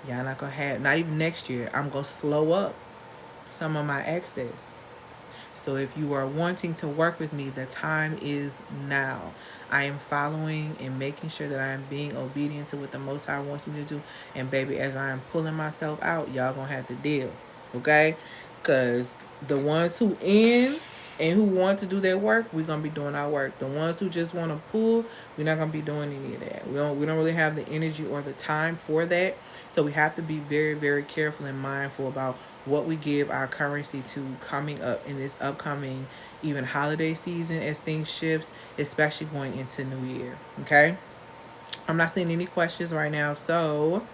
y'all not gonna have, not even next year, I'm gonna slow up some of my excess. So if you are wanting to work with me, the time is now. I am following and making sure that I am being obedient to what the Most High wants me to do. And baby, as I am pulling myself out, y'all gonna have to deal, okay? Because the ones who in and who want to do their work, we're gonna be doing our work. The ones who just want to pull, we're not gonna be doing any of that. We don't really have the energy or the time for that. So we have to be very, very careful and mindful about what we give our currency to coming up in this upcoming even holiday season, as things shift, especially going into New Year. Okay, I'm not seeing any questions right now, so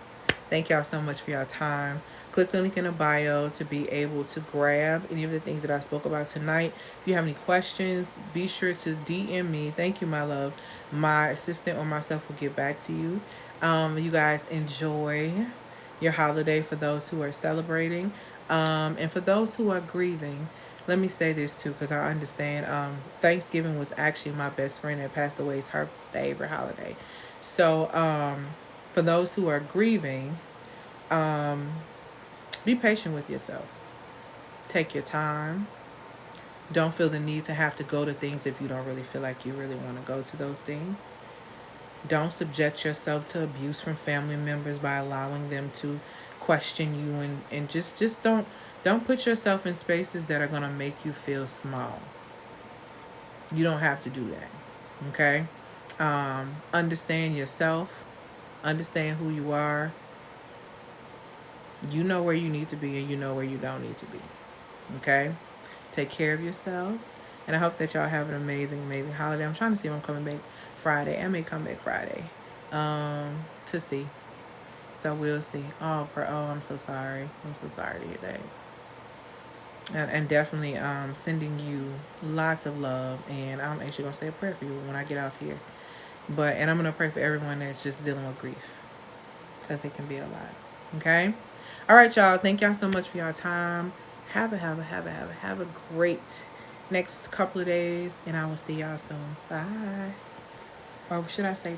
thank y'all so much for your time. Click the link in the bio to be able to grab any of the things that I spoke about tonight. If you have any questions, be sure to DM me. Thank you, my love. My assistant or myself will get back to you. You guys enjoy your holiday, for those who are celebrating. And for those who are grieving, let me say this too, because I understand. Thanksgiving was actually my best friend that passed away. It's her favorite holiday. So for those who are grieving, be patient with yourself. Take your time. Don't feel the need to have to go to things if you don't really feel like you really want to go to those things. Don't subject yourself to abuse from family members by allowing them to question you, and just don't put yourself in spaces that are going to make you feel small. You don't have to do that. Okay? Understand yourself. Understand who you are. You know where you need to be, and you know where you don't need to be. Okay? Take care of yourselves. And I hope that y'all have an amazing, amazing holiday. I'm trying to see if I'm coming back Friday. I may come back Friday. To see. So we'll see. I'm so sorry. I'm so sorry to hear that. And definitely sending you lots of love. And I'm actually going to say a prayer for you when I get off here. And I'm going to pray for everyone that's just dealing with grief, because it can be a lot. Okay? All right, y'all. Thank y'all so much for your time. Have a great next couple of days, and I will see y'all soon. Bye. Or should I say